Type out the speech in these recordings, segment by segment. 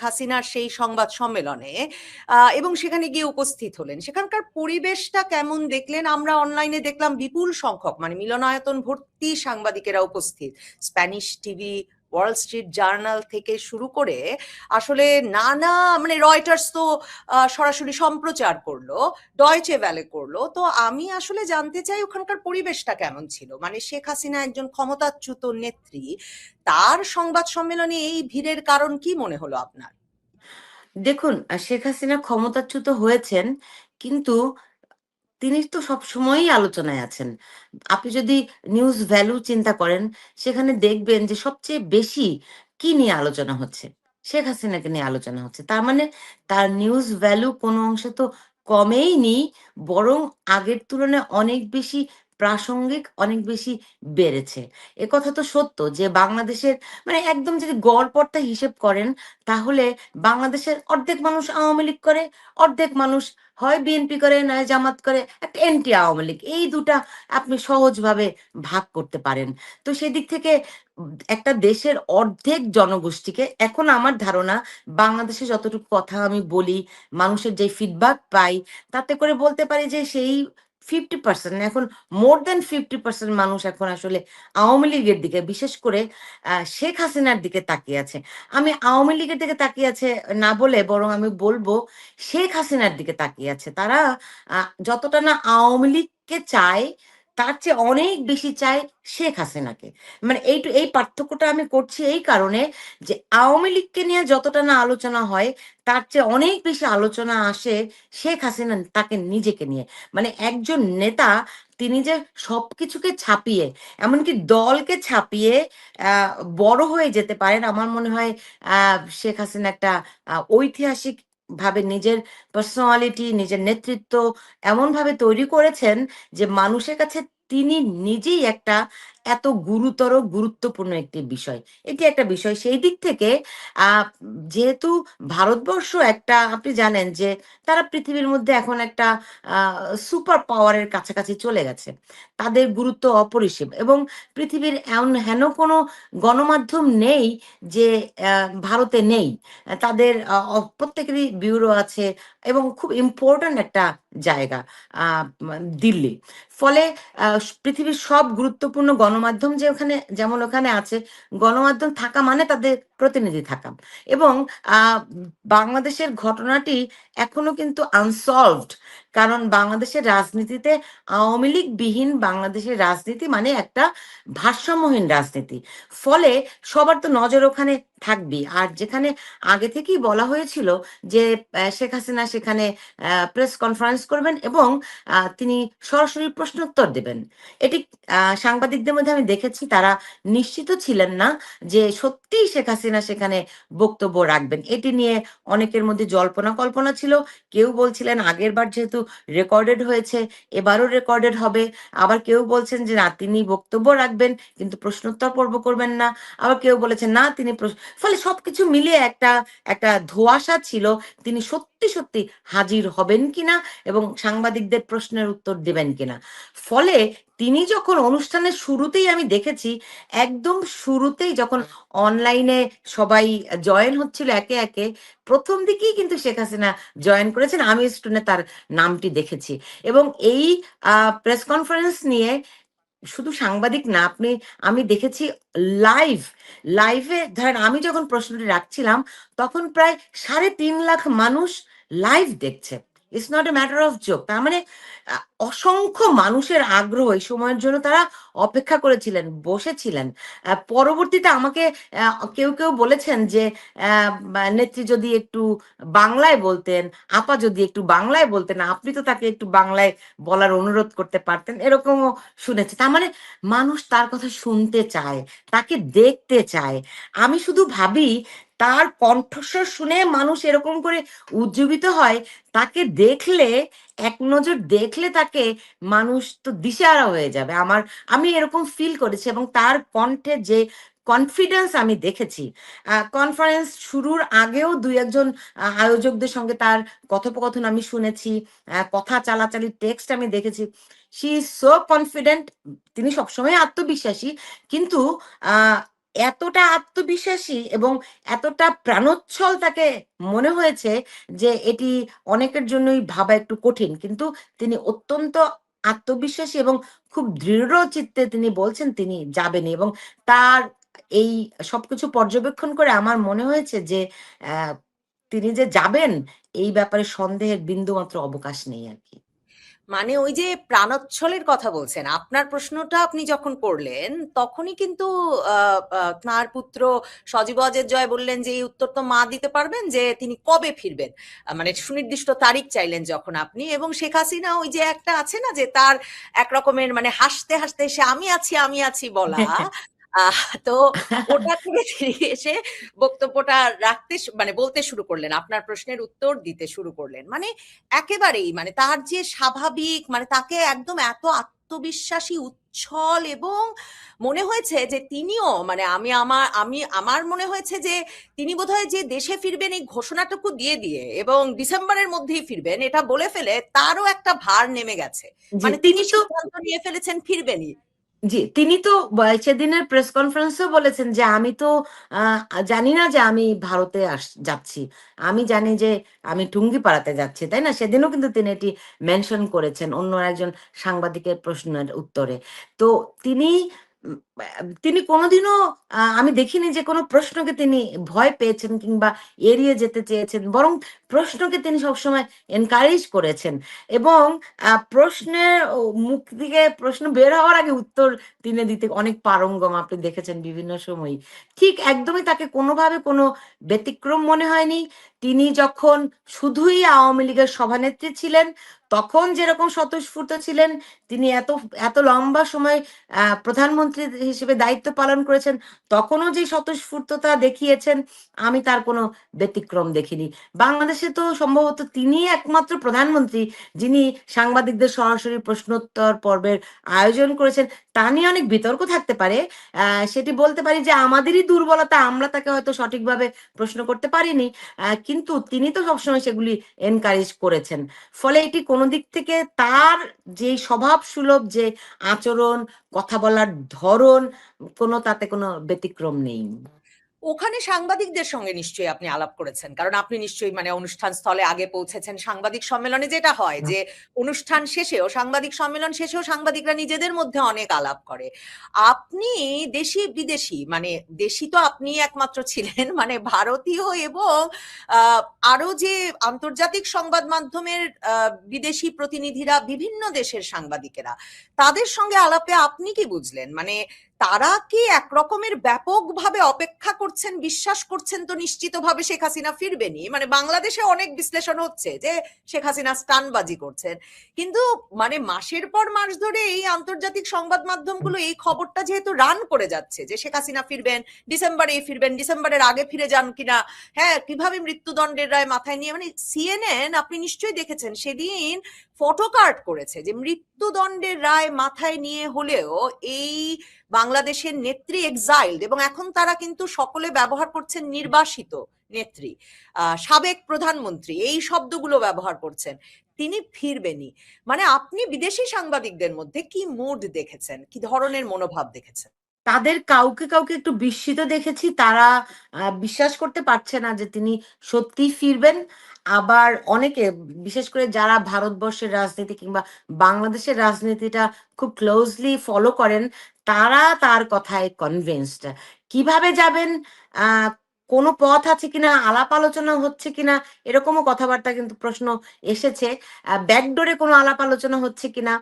হাসিনার সেই সংবাদ সম্মেলনে এবং সেখানে গিয়ে উপস্থিত হলেন। সেখানকার পরিবেশটা কেমন দেখলেন? আমরা অনলাইনে দেখলাম বিপুল সংখ্যক মানে মিলনায়তন ভর্তি সাংবাদিকেরা উপস্থিত। Spanish TV, Wall Street journal থেকে শুরু করে আসলে নানা মানে রয়টার্স তো সরাসরি সম্প্রচার করলো, ডয়চে ভ্যালে করলো। তো আমি আসলে জানতে চাই ওখানকার পরিবেশটা কেমন ছিল? মানে শেখ হাসিনা একজন ক্ষমতাচ্যুত নেত্রী, তার সংবাদ সম্মেলনে এই ভিড়ের কারণ কি মনে হলো আপনার? দেখুন, শেখ হাসিনা ক্ষমতাচ্যুত হয়েছেন, কিন্তু তিনি তো সবসময়ই আলোচনায় আছেন। আপনি যদি নিউজ ভ্যালু চিন্তা করেন, সেখানে দেখবেন যে সবচেয়ে বেশি কি নিয়ে আলোচনা হচ্ছে? শেখ হাসিনাকে নিয়ে আলোচনা হচ্ছে। তার মানে তার নিউজ ভ্যালু কোনো অংশে তো কমেইনি, বরং আগের তুলনায় অনেক বেশি প্রাসঙ্গিক, অনেক বেশি বেড়েছে। একথা তো সত্য যে বাংলাদেশের মানে একদম যদি গড়পড়তা হিসেব করেন, তাহলে বাংলাদেশের অর্ধেক মানুষ আওয়ামী লীগ করে, অর্ধেক মানুষ হয় বিএনপি করে, নয় জামাত করে, একটা এন্টি আওয়ামী লীগ। এই দুটা আপনি সহজভাবে ভাগ করতে পারেন। তো সেদিক থেকে একটা দেশের অর্ধেক জনগোষ্ঠীকে, এখন আমার ধারণা বাংলাদেশে যতটুকু কথা আমি বলি, মানুষের যে ফিডব্যাক পাই, তাতে করে বলতে পারি যে সেই 50%, এখন মোর দেন 50% মানুষ এখন আসলে আওয়ামী লীগের দিকে, বিশেষ করে শেখ হাসিনার দিকে তাকিয়ে আছে। আমি আওয়ামী লীগের দিকে তাকিয়ে আছে না বলে, বরং আমি বলবো শেখ হাসিনার দিকে তাকিয়ে আছে। তারা যতটা না আওয়ামী লীগকে চায়, তার চেয়ে অনেক বেশি চায় শেখ হাসিনাকে। মানে এই পার্থক্যটা আমি করছি এই কারণে যে আওয়ামী লীগকে নিয়ে যতটা না আলোচনা হয়, তার চেয়ে অনেক বেশি আলোচনা আসে শেখ হাসিনা তাকে নিজেকে নিয়ে। মানে একজন নেতা, তিনি যে সবকিছুকে ছাপিয়ে, এমনকি দলকে ছাপিয়ে আহ বড় হয়ে যেতে পারেন, আমার মনে হয় শেখ হাসিনা একটা ঐতিহাসিক ভাবে নিজের পার্সোনালিটি, নিজের নেতৃত্ব এমন ভাবে তৈরি করেছেন যে মানুষের কাছে তিনি নিজেই একটা এত গুরুতর গুরুত্বপূর্ণ একটি বিষয়। এটি একটা বিষয়। সেই দিক থেকে আহ যেহেতু ভারতবর্ষ একটা, আপনি জানেন যে তারা পৃথিবীর মধ্যে এখন একটা সুপার পাওয়ারের কাছাকাছি চলে গেছে। তাদের গুরুত্ব অপরিসীম, এবং পৃথিবীর এমন হেন কোনো গণমাধ্যম নেই যে ভারতে নেই। তাদের প্রত্যেকেরই ব্যুরো আছে, এবং খুব ইম্পর্ট্যান্ট একটা জায়গা দিল্লি। ফলে পৃথিবীর সব গুরুত্বপূর্ণ গণমাধ্যম যে ওখানে, যেমন ওখানে আছে, গণমাধ্যম থাকা মানে তাদের প্রতিনিধি থাকা। এবং বাংলাদেশের ঘটনাটি এখনো কিন্তু আনসলভড, কারণ বাংলাদেশের রাজনীতিতে আওয়ামী লীগ বিহীন বাংলাদেশের রাজনীতি মানে একটা ভারসাম্যহীন রাজনীতি। ফলে সবার তো নজর ওখানে থাকবেই। আর যেখানে আগে থেকেই বলা হয়েছিল যে শেখ হাসিনা সেখানে প্রেস কনফারেন্স করবেন এবং তিনি সরাসরি প্রশ্ন উত্তর দেবেন, এটি সাংবাদিকদের মধ্যে আমি দেখেছি তারা নিশ্চিত ছিলেন না যে সত্যিই শেখ হাসিনা সেখানে বক্তব্য রাখবেন। এটি নিয়ে অনেকের মধ্যে জল্পনা কল্পনা ছিল। কেউ বলছিলেন আগের বার যেহেতু রেকর্ডেড হয়েছে, এবারও রেকর্ডেড হবে। আবার কেউ বলছেন যে না, তিনি বক্তব্য রাখবেন কিন্তু প্রশ্নোত্তর পর্ব করবেন না। আবার কেউ বলেছেন না, তিনি ফলে সবকিছু মিলিয়ে একটা একটা ধোঁয়াশা ছিল তিনি সত্যি সত্যি হাজির হবেন কিনা এবং সাংবাদিকদের প্রশ্নের উত্তর দেবেন কিনা। ফলে তিনি যখন অনুষ্ঠানের শুরুতেই, আমি দেখেছি একদম শুরুতেই যখন অনলাইনে সবাই জয়েন হচ্ছিল একে একে, প্রথম দিকেই কিন্তু শেখ হাসিনা জয়েন করেছেন, আমি স্ক্রিনে তার নামটি দেখেছি। এবং এই প্রেস কনফারেন্স নিয়ে শুধু সাংবাদিক না, আমি দেখেছি লাইভ লাইভে, ধরেন আমি যখন প্রশ্নটি রাখছিলাম তখন প্রায় 3.5 লাখ মানুষ লাইভ দেখছে। It's not a matter of joke. তার মানে অসংখ্য মানুষের আগ্রহ, এই সময়ের জন্য তারা অপেক্ষা করেছিলেন, বসেছিলেন। পরবর্তীতে আমাকে কেউ কেউ বলেছেন যে নেত্রী যদি একটু বাংলায় বলতেন, আপা যদি একটু বাংলায় বলতেন, আপনি তো তাকে একটু বাংলায় বলার অনুরোধ করতে পারতেন, এরকমও শুনেছি। তার মানে মানুষ তার কথা শুনতে চায়, তাকে দেখতে চায়। আমি শুধু ভাবি তার কণ্ঠস্বর শুনে মানুষ এরকম করে উজ্জীবিত হয়, তাকে দেখলে, এক নজর দেখলে তাকে মানুষ তো দিশেহারা হয়ে যাবে। আমি এরকম ফিল করেছি, এবং তার কণ্ঠে যে কনফিডেন্স আমি দেখেছি। কনফারেন্স শুরুর আগেও দুই একজন আয়োজকদের সঙ্গে তার কথোপকথন আমি শুনেছি, কথা চালাচালির টেক্সট আমি দেখেছি। She is so confident. তিনি সবসময় আত্মবিশ্বাসী, কিন্তু এতটা আত্মবিশ্বাসী এবং এতটা প্রাণোচ্ছল তাকে মনে হয়েছে যে এটি অনেকের জন্যই ভাবা একটু কঠিন, কিন্তু তিনি অত্যন্ত আত্মবিশ্বাসী এবং খুব দৃঢ় চিত্তে তিনি বলছেন তিনি যাবেনই। এবং তার এই সবকিছু পর্যবেক্ষণ করে আমার মনে হয়েছে যে আহ, তিনি যে যাবেন এই ব্যাপারে সন্দেহের বিন্দুমাত্র অবকাশ নেই আর কি। মানে ওই যে প্রাণোচ্ছলের কথা বলছেন, আপনার প্রশ্নটা আপনি যখন করলেন তখনই কিন্তু তাঁর পুত্র সজীব ওয়াজেদ জয় বললেন যে এই উত্তর তো মা দিতে পারবেন যে তিনি কবে ফিরবেন, মানে সুনির্দিষ্ট তারিখ চাইলেন যখন আপনি। এবং শেখ হাসিনা ওই যে একটা আছে না যে তার এক রকমের মানে হাসতে হাসতে সে আমি আছি বলা, তো ওটা থেকে ফিরে এসে বক্তব্যটা মানে বলতে শুরু করলেন, আপনার প্রশ্নের উত্তর দিতে শুরু করলেন। মানে একেবারেই মানে তার যে স্বাভাবিক, মানে তাকে একদম এত আত্মবিশ্বাসী, উচ্ছল, এবং মনে হয়েছে যে তিনিও মানে আমার মনে হয়েছে যে তিনি বোধহয় যে দেশে ফিরবেন এই ঘোষণাটুকু দিয়ে দিয়ে এবং ডিসেম্বরের মধ্যেই ফিরবেন এটা বলে ফেলে তারও একটা ভার নেমে গেছে। জি মানে তিনি তিনি তো সিদ্ধান্ত নিয়ে ফেলেছেন ফিরবেনই। জি, তিনি তো সেদিনের প্রেস কনফারেন্সেও বলেছেন যে আমি তো জানি না যে আমি ভারতে যাচ্ছি। আমি জানি যে আমি টুঙ্গিপাড়াতে যাচ্ছি। তাই না? সেদিনও কিন্তু তিনি এটি মেনশন করেছেন অন্য একজন সাংবাদিকের প্রশ্নের উত্তরে। তো তিনি উম তিনি কোনদিনও আমি দেখিনি যে কোনো প্রশ্নকে তিনি ভয় পেয়েছেন কিংবা এড়িয়ে যেতে চেয়েছেন। বরং প্রশ্নকে তিনি সবসময় এনকারেজ করেছেন এবং প্রশ্নের মুখ থেকে প্রশ্ন বের হওয়ার আগে উত্তর তিনি দিতে অনেক পারঙ্গম, আপনি দেখেছেন বিভিন্ন সময়ই। ঠিক একদমই তাকে কোনোভাবে কোনো ব্যতিক্রম মনে হয়নি। তিনি যখন শুধুই আওয়ামী লীগের সভানেত্রী ছিলেন, তখন যেরকম স্বতঃস্ফূর্ত ছিলেন, তিনি এত লম্বা সময় প্রধানমন্ত্রী হিসেবে দায়িত্ব পালন করেছেন, তখনও যে স্বতঃস্ফূর্ততা দেখিয়েছেন, আমি তার কোনো ব্যতিক্রম দেখিনি। বাংলাদেশে তো সম্ভবত তিনিই একমাত্র প্রধানমন্ত্রী যিনি সাংবাদিকদের সরাসরি প্রশ্নোত্তর পর্বের আয়োজন করেছেন। তা নিয়ে অনেক বিতর্ক থাকতে পারে। সেটি বলতে পারি যে আমাদেরই দুর্বলতা, আমরা তাকে হয়তো সঠিকভাবে প্রশ্ন করতে পারিনি। কিন্তু তিনি তো সবসময় সেগুলি এনকারেজ করেছেন। ফলে এটি কোনো দিক থেকে তার যেই স্বভাবসুলভ যে আচরণ, কথা বলার ধরন, তাতে কোনো ব্যতিক্রম নেই। ওখানে সাংবাদিকদের সঙ্গে নিশ্চয়ই আপনি আলাপ করেছেন। কারণ আপনি নিশ্চয়ই মানে অনুষ্ঠান স্থলে আগে পৌঁছেছেন। সাংবাদিক সম্মেলনে যেটা হয় যে অনুষ্ঠান শেষেও সাংবাদিক সম্মেলন শেষেও সাংবাদিকরা নিজেদের মধ্যে অনেক আলাপ করে। আপনি দেশি বিদেশি মানে দেশি তো আপনিই একমাত্র ছিলেন মানে ভারতীয় এবং আ আরো যে আন্তর্জাতিক সংবাদ মাধ্যমের বিদেশি প্রতিনিধিরা, বিভিন্ন দেশের সাংবাদিকেরা, তাদের সঙ্গে আলাপে আপনি কি বুঝলেন? মানে তারা কি একরকমের ব্যাপকভাবে অপেক্ষা করছেন, বিশ্বাস করছেন তো নিশ্চিতভাবে শেখ হাসিনা ফিরবেনই? মানে বাংলাদেশে অনেক বিশ্লেষণ হচ্ছে যে শেখ হাসিনা স্টানবাজি করছেন, কিন্তু মানে মাসের পর মাস ধরে এই আন্তর্জাতিক সংবাদ মাধ্যমগুলো এই খবরটা যেহেতু রান করে যাচ্ছে যে শেখ হাসিনা ফিরবেন, ডিসেম্বরেই ফিরবেন, ডিসেম্বরের আগে ফিরে যান কিনা, হ্যাঁ কিভাবে মৃত্যুদণ্ডের রায় মাথায় নিয়ে, মানে সিএনএন আপনি নিশ্চয়ই দেখেছেন সেদিন ফটোকার্ড করেছে যে মৃত্যুদণ্ডের রায় মাথায় নিয়ে হলেও এই বাংলাদেশের নেত্রী এক্সাইলড, এবং এখন তারা কিন্তু সকলে ব্যবহার করছেন নির্বাসিত নেত্রী, সাবেক প্রধানমন্ত্রী, এই শব্দগুলো ব্যবহার করছেন, তিনি ফিরবেনই। মানে আপনি বিদেশি সাংবাদিকদের মধ্যে কি মুড দেখেছেন, কি ধরনের মনোভাব দেখেছেন? তাদের কাউকে একটু বিস্মিত দেখেছি। তারা বিশ্বাস করতে পারছে না যে তিনি সত্যিই ফিরবেন। আবার অনেকে, বিশেষ করে যারা ভারতবর্ষের রাজনীতি কিংবা বাংলাদেশের রাজনীতিটা খুব ক্লোজলি ফলো করেন, তারা তার কথায় কনভিন্সড। কিভাবে যাবেন, আ কোনো পথ আছে কিনা, আলাপ আলোচনা হচ্ছে কিনা, এরকমও কথাবার্তা কিন্তু প্রশ্ন এসেছে। ব্যাকডোরে কোনো আলাপ আলোচনা হচ্ছে কিনা।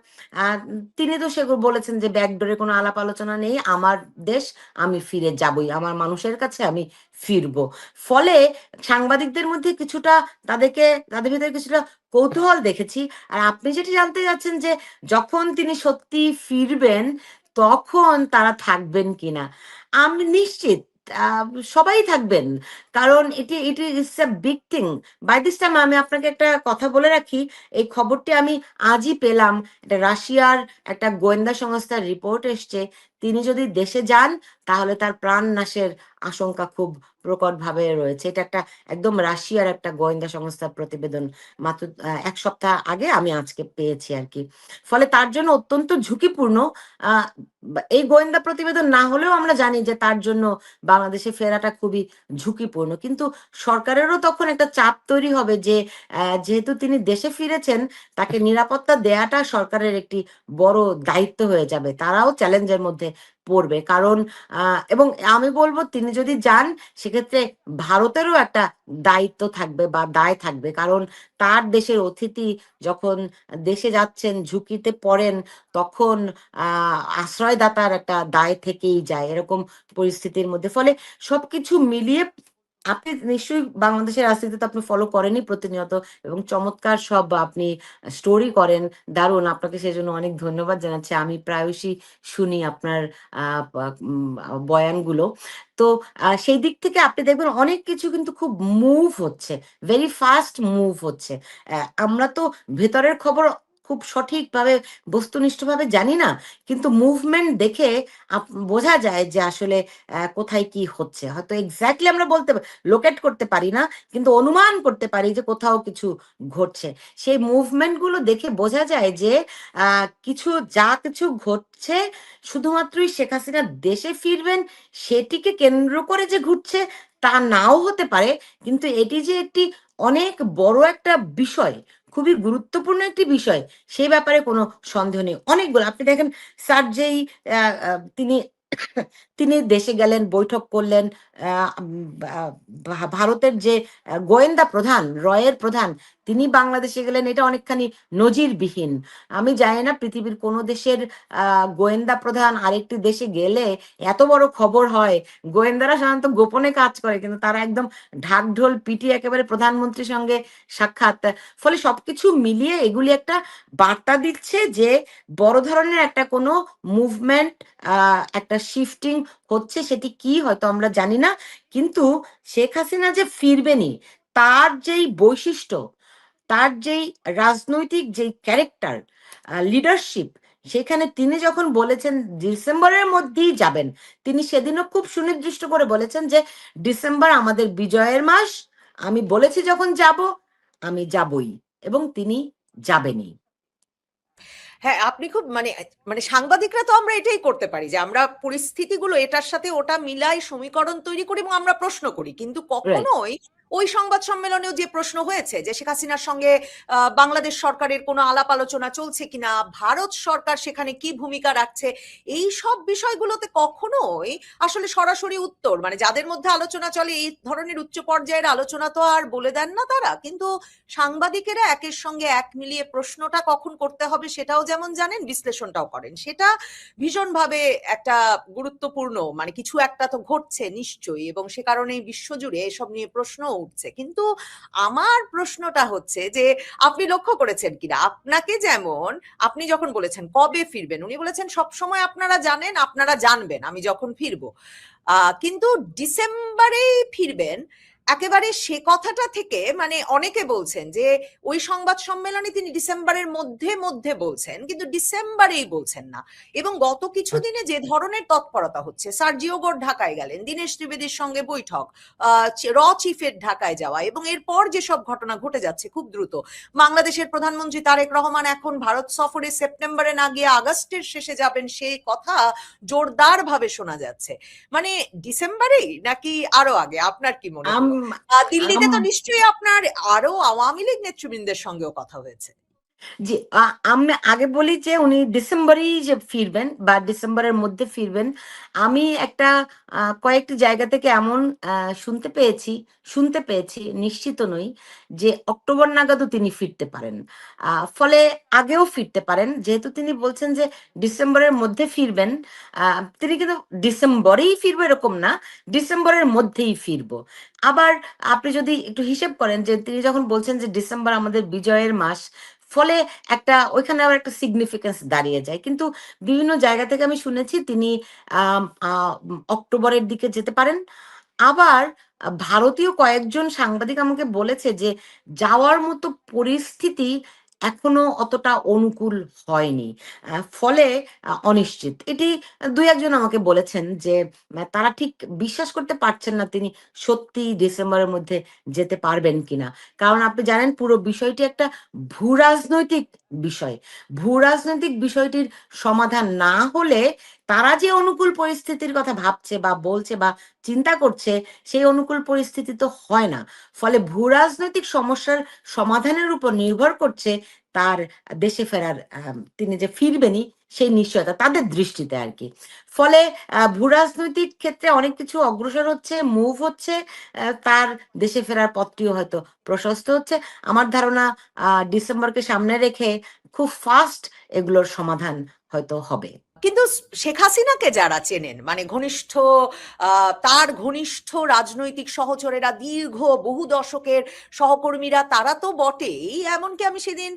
আ তিনি তো সেগুলো বলেছেন যে ব্যাকডোরে কোনো আলাপ আলোচনা নেই। আমার দেশ, আমি ফিরে যাবই। আমার মানুষের কাছে আমি ফিরবো। ফলে সাংবাদিকদের মধ্যে কিছুটা তাদের ভেতরে কিছুটা কৌতূহল দেখেছি। আর আপনি যেটি জানতে চাচ্ছেন যে যখন তিনি সত্যি ফিরবেন, তখন তারা থাকবেন কিনা? আমি নিশ্চিত আ সবাই থাকবেন। কারণ এটি it's a big thing. By this time আমি আপনাকে একটা কথা বলে রাখি। এই খবরটি আমি আজই পেলাম। এটা রাশিয়ার একটা গোয়েন্দা সংস্থার রিপোর্ট এসছে। তিনি যদি দেশে যান, তাহলে তার প্রাণ নাশের আশঙ্কা খুব প্রকট ভাবে রয়েছে। এটা একটা একদম রাশিয়ার একটা গোয়েন্দা সংস্থার প্রতিবেদন, মাত্র 1 সপ্তাহ আগে আমি আজকে পেয়েছি আর কি। ফলে তার জন্য অত্যন্ত ঝুঁকিপূর্ণ। এই গোয়েন্দা প্রতিবেদন না হলেও আমরা জানি যে তার জন্য বাংলাদেশে ফেরাটা খুবই ঝুঁকিপূর্ণ, কিন্তু সরকারেরও তখন একটা চাপ তৈরি হবে যে যেহেতু তিনি দেশে ফিরেছেন, তাকে নিরাপত্তা দেয়াটা সরকারের একটি বড় দায়িত্ব হয়ে যাবে। তারাও চ্যালেঞ্জের মধ্যে পড়বে, কারণ এবং আমি বলবো তিনি যদি যান সেক্ষেত্রে ভারতেরও একটা দায়িত্ব থাকবে বা দায় থাকবে, কারণ তার দেশের অতিথি যখন দেশে যাচ্ছেন, ঝুঁকিতে পড়েন, তখন আশ্রয়দাতার একটা দায় থেকেই যায় এরকম পরিস্থিতির মধ্যে। ফলে সবকিছু মিলিয়ে আপনি নিশ্চয়ই বাংলাদেশের রাজনীতি তো আপনি ফলো করেনই প্রতিনিয়ত, এবং চমৎকার সব আপনি স্টোরি করেন, দারুণ। আপনাকে সেজন্য অনেক ধন্যবাদ জানাচ্ছি। আমি প্রায়শই শুনি আপনার বয়ানগুলো। তো সেই দিক থেকে আপনি দেখবেন অনেক কিছু কিন্তু খুব মুভ হচ্ছে, ভেরি ফাস্ট মুভ হচ্ছে। আমরা তো ভেতরের খবর খুব সঠিকভাবে বস্তুনিষ্ঠভাবে জানি না, কিন্তু মুভমেন্ট দেখে বোঝা যায় যে আসলে কোথায় কি হচ্ছে। হয়তো এক্স্যাক্টলি আমরা লোকেট করতে পারি না, কিন্তু অনুমান করতে পারি যে কোথাও কিছু ঘটছে। সেই মুভমেন্ট গুলো দেখে বোঝা যায় যে কিছু ঘটছে শুধুমাত্রই শেখ হাসিনা দেশে ফিরবেন সেটিকে কেন্দ্র করে যে ঘুরছে তা নাও হতে পারে, কিন্তু এটি যে একটি অনেক বড় একটা বিষয়, খুবই গুরুত্বপূর্ণ একটি বিষয়, সে ব্যাপারে কোনো সন্দেহ নেই। অনেকগুলো আপনি দেখেন, স্যার যেই তিনি তিনি দেশে গেলেন, বৈঠক করলেন, ভারতের যে গোয়েন্দা প্রধান, রয়ের প্রধান, তিনি বাংলাদেশে গেলেন, এটা অনেকখানি নজিরবিহীন। আমি জানি না পৃথিবীর কোনো দেশের গোয়েন্দা প্রধান আরেকটি দেশে গেলে এত বড় খবর হয়। গোয়েন্দারা সাধারণত গোপনে কাজ করে, কিন্তু তারা একদম ঢাকঢোল পিটিয়ে একেবারে প্রধানমন্ত্রীর সঙ্গে সাক্ষাৎ। ফলে সবকিছু মিলিয়ে এগুলি একটা বার্তা দিচ্ছে যে বড় ধরনের একটা কোনো মুভমেন্ট, একটা শিফটিং হচ্ছে। সেটি কি হয়তো আমরা জানি না, কিন্তু শেখ হাসিনা যে ফিরবেনই, তার যেই বৈশিষ্ট্য, তার যেই রাজনৈতিক যেই ক্যারেক্টার, লিডারশিপ, সেখানে তিনি যখন বলেছেন ডিসেম্বরের মধ্যেই যাবেন, তিনি সেদিনও খুব সুনির্দিষ্ট করে বলেছেন যে ডিসেম্বর আমাদের বিজয়ের মাস, আমি বলেছি যখন যাব আমি যাবই, এবং তিনি যাবেনই। হ্যাঁ, আপনি খুব মানে মানে সাংবাদিকরা তো আমরা এটাই করতে পারি যে আমরা পরিস্থিতিগুলো এটার সাথে ওটা মিলাই সমীকরণ তৈরি করি এবং আমরা প্রশ্ন করি, কিন্তু রাইট। কখনোই ওই সংবাদ সম্মেলনেও যে প্রশ্ন হয়েছে যে শেখ হাসিনার সঙ্গে বাংলাদেশ সরকারের কোনো আলাপ আলোচনা চলছে কিনা, ভারত সরকার সেখানে কি ভূমিকা রাখছে, এই সব বিষয়গুলোতে কখনোই আসলে সরাসরি উত্তর, মানে যাদের মধ্যে আলোচনা চলে এই ধরনের উচ্চ পর্যায়ের আলোচনা তো আর বলে দেন না তারা, কিন্তু সাংবাদিকেরা একের সঙ্গে এক মিলিয়ে প্রশ্নটা কখন করতে হবে সেটাও যেমন জানেন, বিশ্লেষণটাও করেন। সেটা ভীষণভাবে একটা গুরুত্বপূর্ণ, মানে কিছু একটা তো ঘটছে নিশ্চয়ই, এবং সে কারণেই বিশ্বজুড়ে এসব নিয়ে প্রশ্ন উঠছে। কিন্তু আমার প্রশ্নটা হচ্ছে যে আপনি লক্ষ্য করেছেন কিনা, আপনাকে যেমন আপনি যখন বলেছেন কবে ফিরবেন, উনি বলেছেন সব সময় আপনারা জানেন, আপনারা জানবেন আমি যখন ফিরবো, কিন্তু ডিসেম্বরেই ফিরবেন একেবারে সে কথাটা থেকে, মানে অনেকে বলছেন যে ওই সংবাদ সম্মেলনে তিনি ডিসেম্বরের মধ্যে মধ্যে বলছেন, কিন্তু ডিসেম্বরেই বলছেন না। এবং গত কিছুদিনে যে ধরনের তৎপরতা হচ্ছে, সার্জিও গোর ঢাকায় গেলেন, দীনেশ ত্রিবেদীর সঙ্গে বৈঠক, র চিফের ঢাকায় যাওয়া, এবং এরপর যেসব ঘটনা ঘটে যাচ্ছে খুব দ্রুত, বাংলাদেশের প্রধানমন্ত্রী তারেক রহমান এখন ভারত সফরে সেপ্টেম্বরে না গিয়ে আগস্টের শেষে যাবেন, সেই কথা জোরদার ভাবে শোনা যাচ্ছে। মানে ডিসেম্বরেই নাকি আরো আগে, আপনার কি মনে আম হলো? দিল্লিতে আম তো নিশ্চয়ই আপনার আরো আওয়ামী লীগ নেতৃবৃন্দের সঙ্গেও কথা হয়েছে। জি, আমি আগে বলি যে উনি ডিসেম্বরেই যে ফিরবেন বা ডিসেম্বরের মধ্যে ফিরবেন। আমি একটা কয়েকটি জায়গা থেকে এমন শুনতে পেয়েছি, নিশ্চিত নই, যে অক্টোবর নাগাদও তিনি ফিরতে পারেন। ফলে আগেও ফিরতে পারেন, যেহেতু তিনি বলছেন যে ডিসেম্বরের মধ্যে ফিরবেন। তিনি কিন্তু ডিসেম্বরেই ফিরবো এরকম না, ডিসেম্বরের মধ্যেই ফিরবো। আবার আপনি যদি একটু হিসেব করেন যে তিনি যখন বলছেন যে ডিসেম্বর আমাদের বিজয়ের মাস, ফলে একটা ওইখানে আবার একটা সিগনিফিকেন্স দাঁড়িয়ে যায়। কিন্তু বিভিন্ন জায়গা থেকে আমি শুনেছি তিনি অক্টোবরের দিকে যেতে পারেন। আবার ভারতীয় কয়েকজন সাংবাদিক আমাকে বলেছে যে যাওয়ার মতো পরিস্থিতি এখনো অতটা অনুকূল হয়নি। ফলে অনিশ্চিত। এটি ২-১ জন আমাকে বলেছেন যে তারা ঠিক বিশ্বাস করতে পারছেন না তিনি সত্যিই ডিসেম্বরের মধ্যে যেতে পারবেন কিনা। কারণ আপনি জানেন পুরো বিষয়টি একটা ভূ-রাজনৈতিক বিষয়। ভূ-রাজনৈতিক বিষয়টির সমাধান না হলে তারা যে অনুকূল পরিস্থিতির কথা ভাবছে বা বলছে বা চিন্তা করছে, সেই অনুকূল পরিস্থিতি তো হয় না। ফলে ভূ-রাজনৈতিক সমস্যার সমাধানের উপর নির্ভর করছে তার দেশে ফেরার তিনি যে ফিরবেনই সেই নিশ্চয়তা তাদের দৃষ্টিতে আরকি। ফলে ভূ-রাজনৈতিক ক্ষেত্রে অনেক কিছু অগ্রসর হচ্ছে, মুভ হচ্ছে। তার দেশে ফেরার পথটিও হয়তো প্রশস্ত হচ্ছে। আমার ধারণা ডিসেম্বরকে সামনে রেখে খুব ফাস্ট এগুলোর সমাধান হয়তো হবে। কিন্তু শেখ হাসিনাকে যারা চেনেন, মানে ঘনিষ্ঠ, তার ঘনিষ্ঠ রাজনৈতিক সহচরেরা, দীর্ঘ বহু দশকের সহকর্মীরা, তারা তো বটেই। এমনকি আমি সেদিন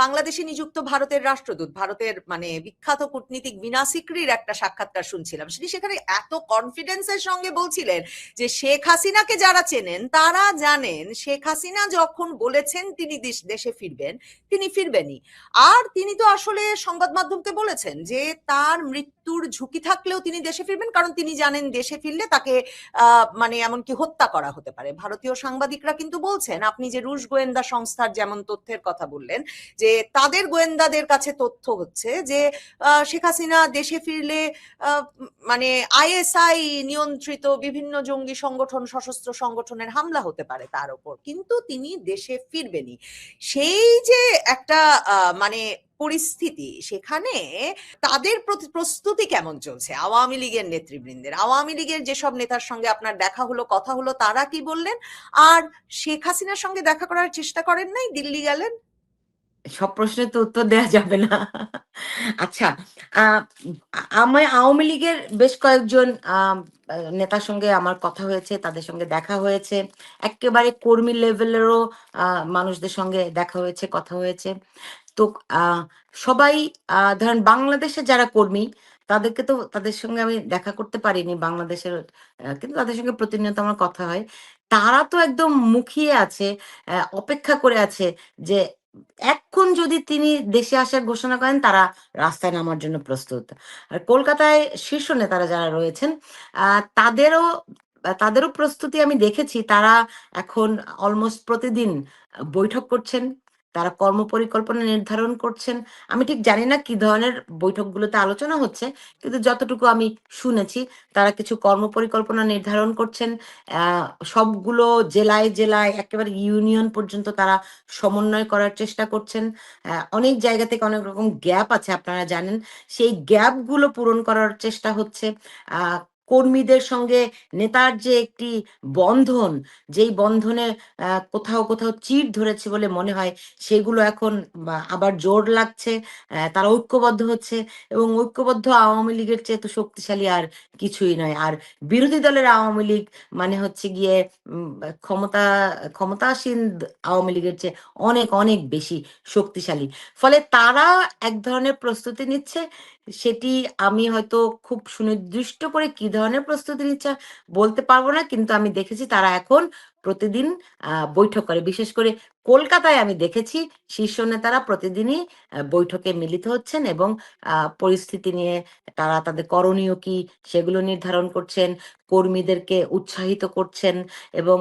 বাংলাদেশে নিযুক্ত ভারতের রাষ্ট্রদূত, ভারতের মানে বিখ্যাত কূটনীতিক বিনা সিকরির একটা সাক্ষাৎকার শুনছিলাম। সেখানে এত কনফিডেন্সের সঙ্গে বলছিলেন যে শেখ হাসিনাকে যারা চেনেন তারা জানেন শেখ হাসিনা যখন বলেছেন তিনি দেশে ফিরবেন, তিনি ফিরবেনই। আর তিনি তো আসলে সংবাদ মাধ্যমকে বলেছেন যে তার মৃত্যুর ঝুঁকি থাকলেও তিনি দেশে ফিরবেন, কারণ তিনি জানেন দেশে ফিরলে তাকে মানে এমনকি হত্যা করা হতে পারে। ভারতীয় সাংবাদিকরা কিন্তু বলছেন, আপনি যে রুশ গোয়েন্দা সংস্থার যেমন তথ্যের কথা বললেন, যে তাদের গোয়েন্দাদের কাছে তথ্য হচ্ছে যে শেখ হাসিনা দেশে ফিরলে মানে আইএসআই নিয়ন্ত্রিত বিভিন্ন জঙ্গি সংগঠন, সশস্ত্র সংগঠনের হামলা হতে পারে তার উপর, কিন্তু তিনি দেশে ফিরবেনই। সেই যে একটা মানে পরিস্থিতি, সেখানে তাদের প্রস্তুতি কেমন চলছে আওয়ামী লীগের নেতৃবৃন্দের? আওয়ামী লীগের যেসব নেতার সঙ্গে আপনার দেখা হলো, কথা হলো, তারা কি বললেন? আর শেখ হাসিনার সঙ্গে দেখা করার চেষ্টা করেন নাই? দিল্লি গেলেন? সব প্রশ্নের তো উত্তর দেয়া যাবে না। আচ্ছা, আ আমি আওয়ামী লীগের বেশ কয়েকজন নেতার সঙ্গে আমার কথা হয়েছে, তাদের সঙ্গে দেখা হয়েছে। এক্কেবারে কর্মী লেভেলেরও আ মানুষদের সঙ্গে দেখা হয়েছে, কথা হয়েছে। তো আ সবাই ধরেন বাংলাদেশে যারা কর্মী, তাদেরকে তো তাদের সঙ্গে আমি দেখা করতে পারিনি বাংলাদেশের, কিন্তু তাদের সঙ্গে প্রতিনিয়ত আমার কথা হয়। তারা তো একদম মুখিয়ে আছে, অপেক্ষা করে আছে যে এক্ষুন যদি তিনি দেশে আসার ঘোষণা করেন, তারা রাস্তায় নামার জন্য প্রস্তুত। আর কলকাতায় শীর্ষ নেতারা যারা রয়েছেন, আ তাদেরও তাদেরও প্রস্তুতি আমি দেখেছি। তারা এখন অলমোস্ট প্রতিদিন বৈঠক করছেন। তারা কর্মপরিকল্পনা নির্ধারণ করছেন। আমি ঠিক জানি না কি ধরনের বৈঠকগুলোতে আলোচনা হচ্ছে। কিন্তু যতটুকু আমি শুনেছি, তারা কিছু কর্মপরিকল্পনা নির্ধারণ করছেন। আ সবগুলো জেলায়, জেলায় একেবারে ইউনিয়ন পর্যন্ত তারা সমন্বয় করার চেষ্টা করছেন। অনেক জায়গা থেকে অনেক রকম গ্যাপ আছে আপনারা জানেন। সেই গ্যাপগুলো পূরণ করার চেষ্টা হচ্ছে। আ কর্মীদের সঙ্গে নেতার যে একটি বন্ধন, যেই বন্ধনে কোথাও, কোথাও চিড় ধরেছে বলে মনে হয়, সেগুলো এখন আবার জোর লাগছে। তারা ঐক্যবদ্ধ হচ্ছে এবং ঐক্যবদ্ধ আওয়ামী লীগের চেয়ে তো শক্তিশালী আর কিছুই নয়। আর বিরোধী দলের আওয়ামী লীগ মানে হচ্ছে গিয়ে উম ক্ষমতাসীন আওয়ামী লীগের চেয়ে অনেক, অনেক বেশি শক্তিশালী। ফলে তারা এক ধরনের প্রস্তুতি নিচ্ছে। সেটি আমি হয়তো খুব সুনির্দিষ্ট করে কি ধরনের প্রস্তুতি নিচ্ছে বলতে পারব না। কিন্তু আমি দেখেছি তারা এখন প্রতিদিন বৈঠক করে। বিশেষ করে কলকাতায় আমি দেখেছি শীর্ষ নেতারা প্রতিদিনই বৈঠকে মিলিত হচ্ছেন এবং পরিস্থিতি নিয়ে তারা তাদের করণীয় কি সেগুলো নির্ধারণ করছেন, কর্মীদেরকে উৎসাহিত করছেন এবং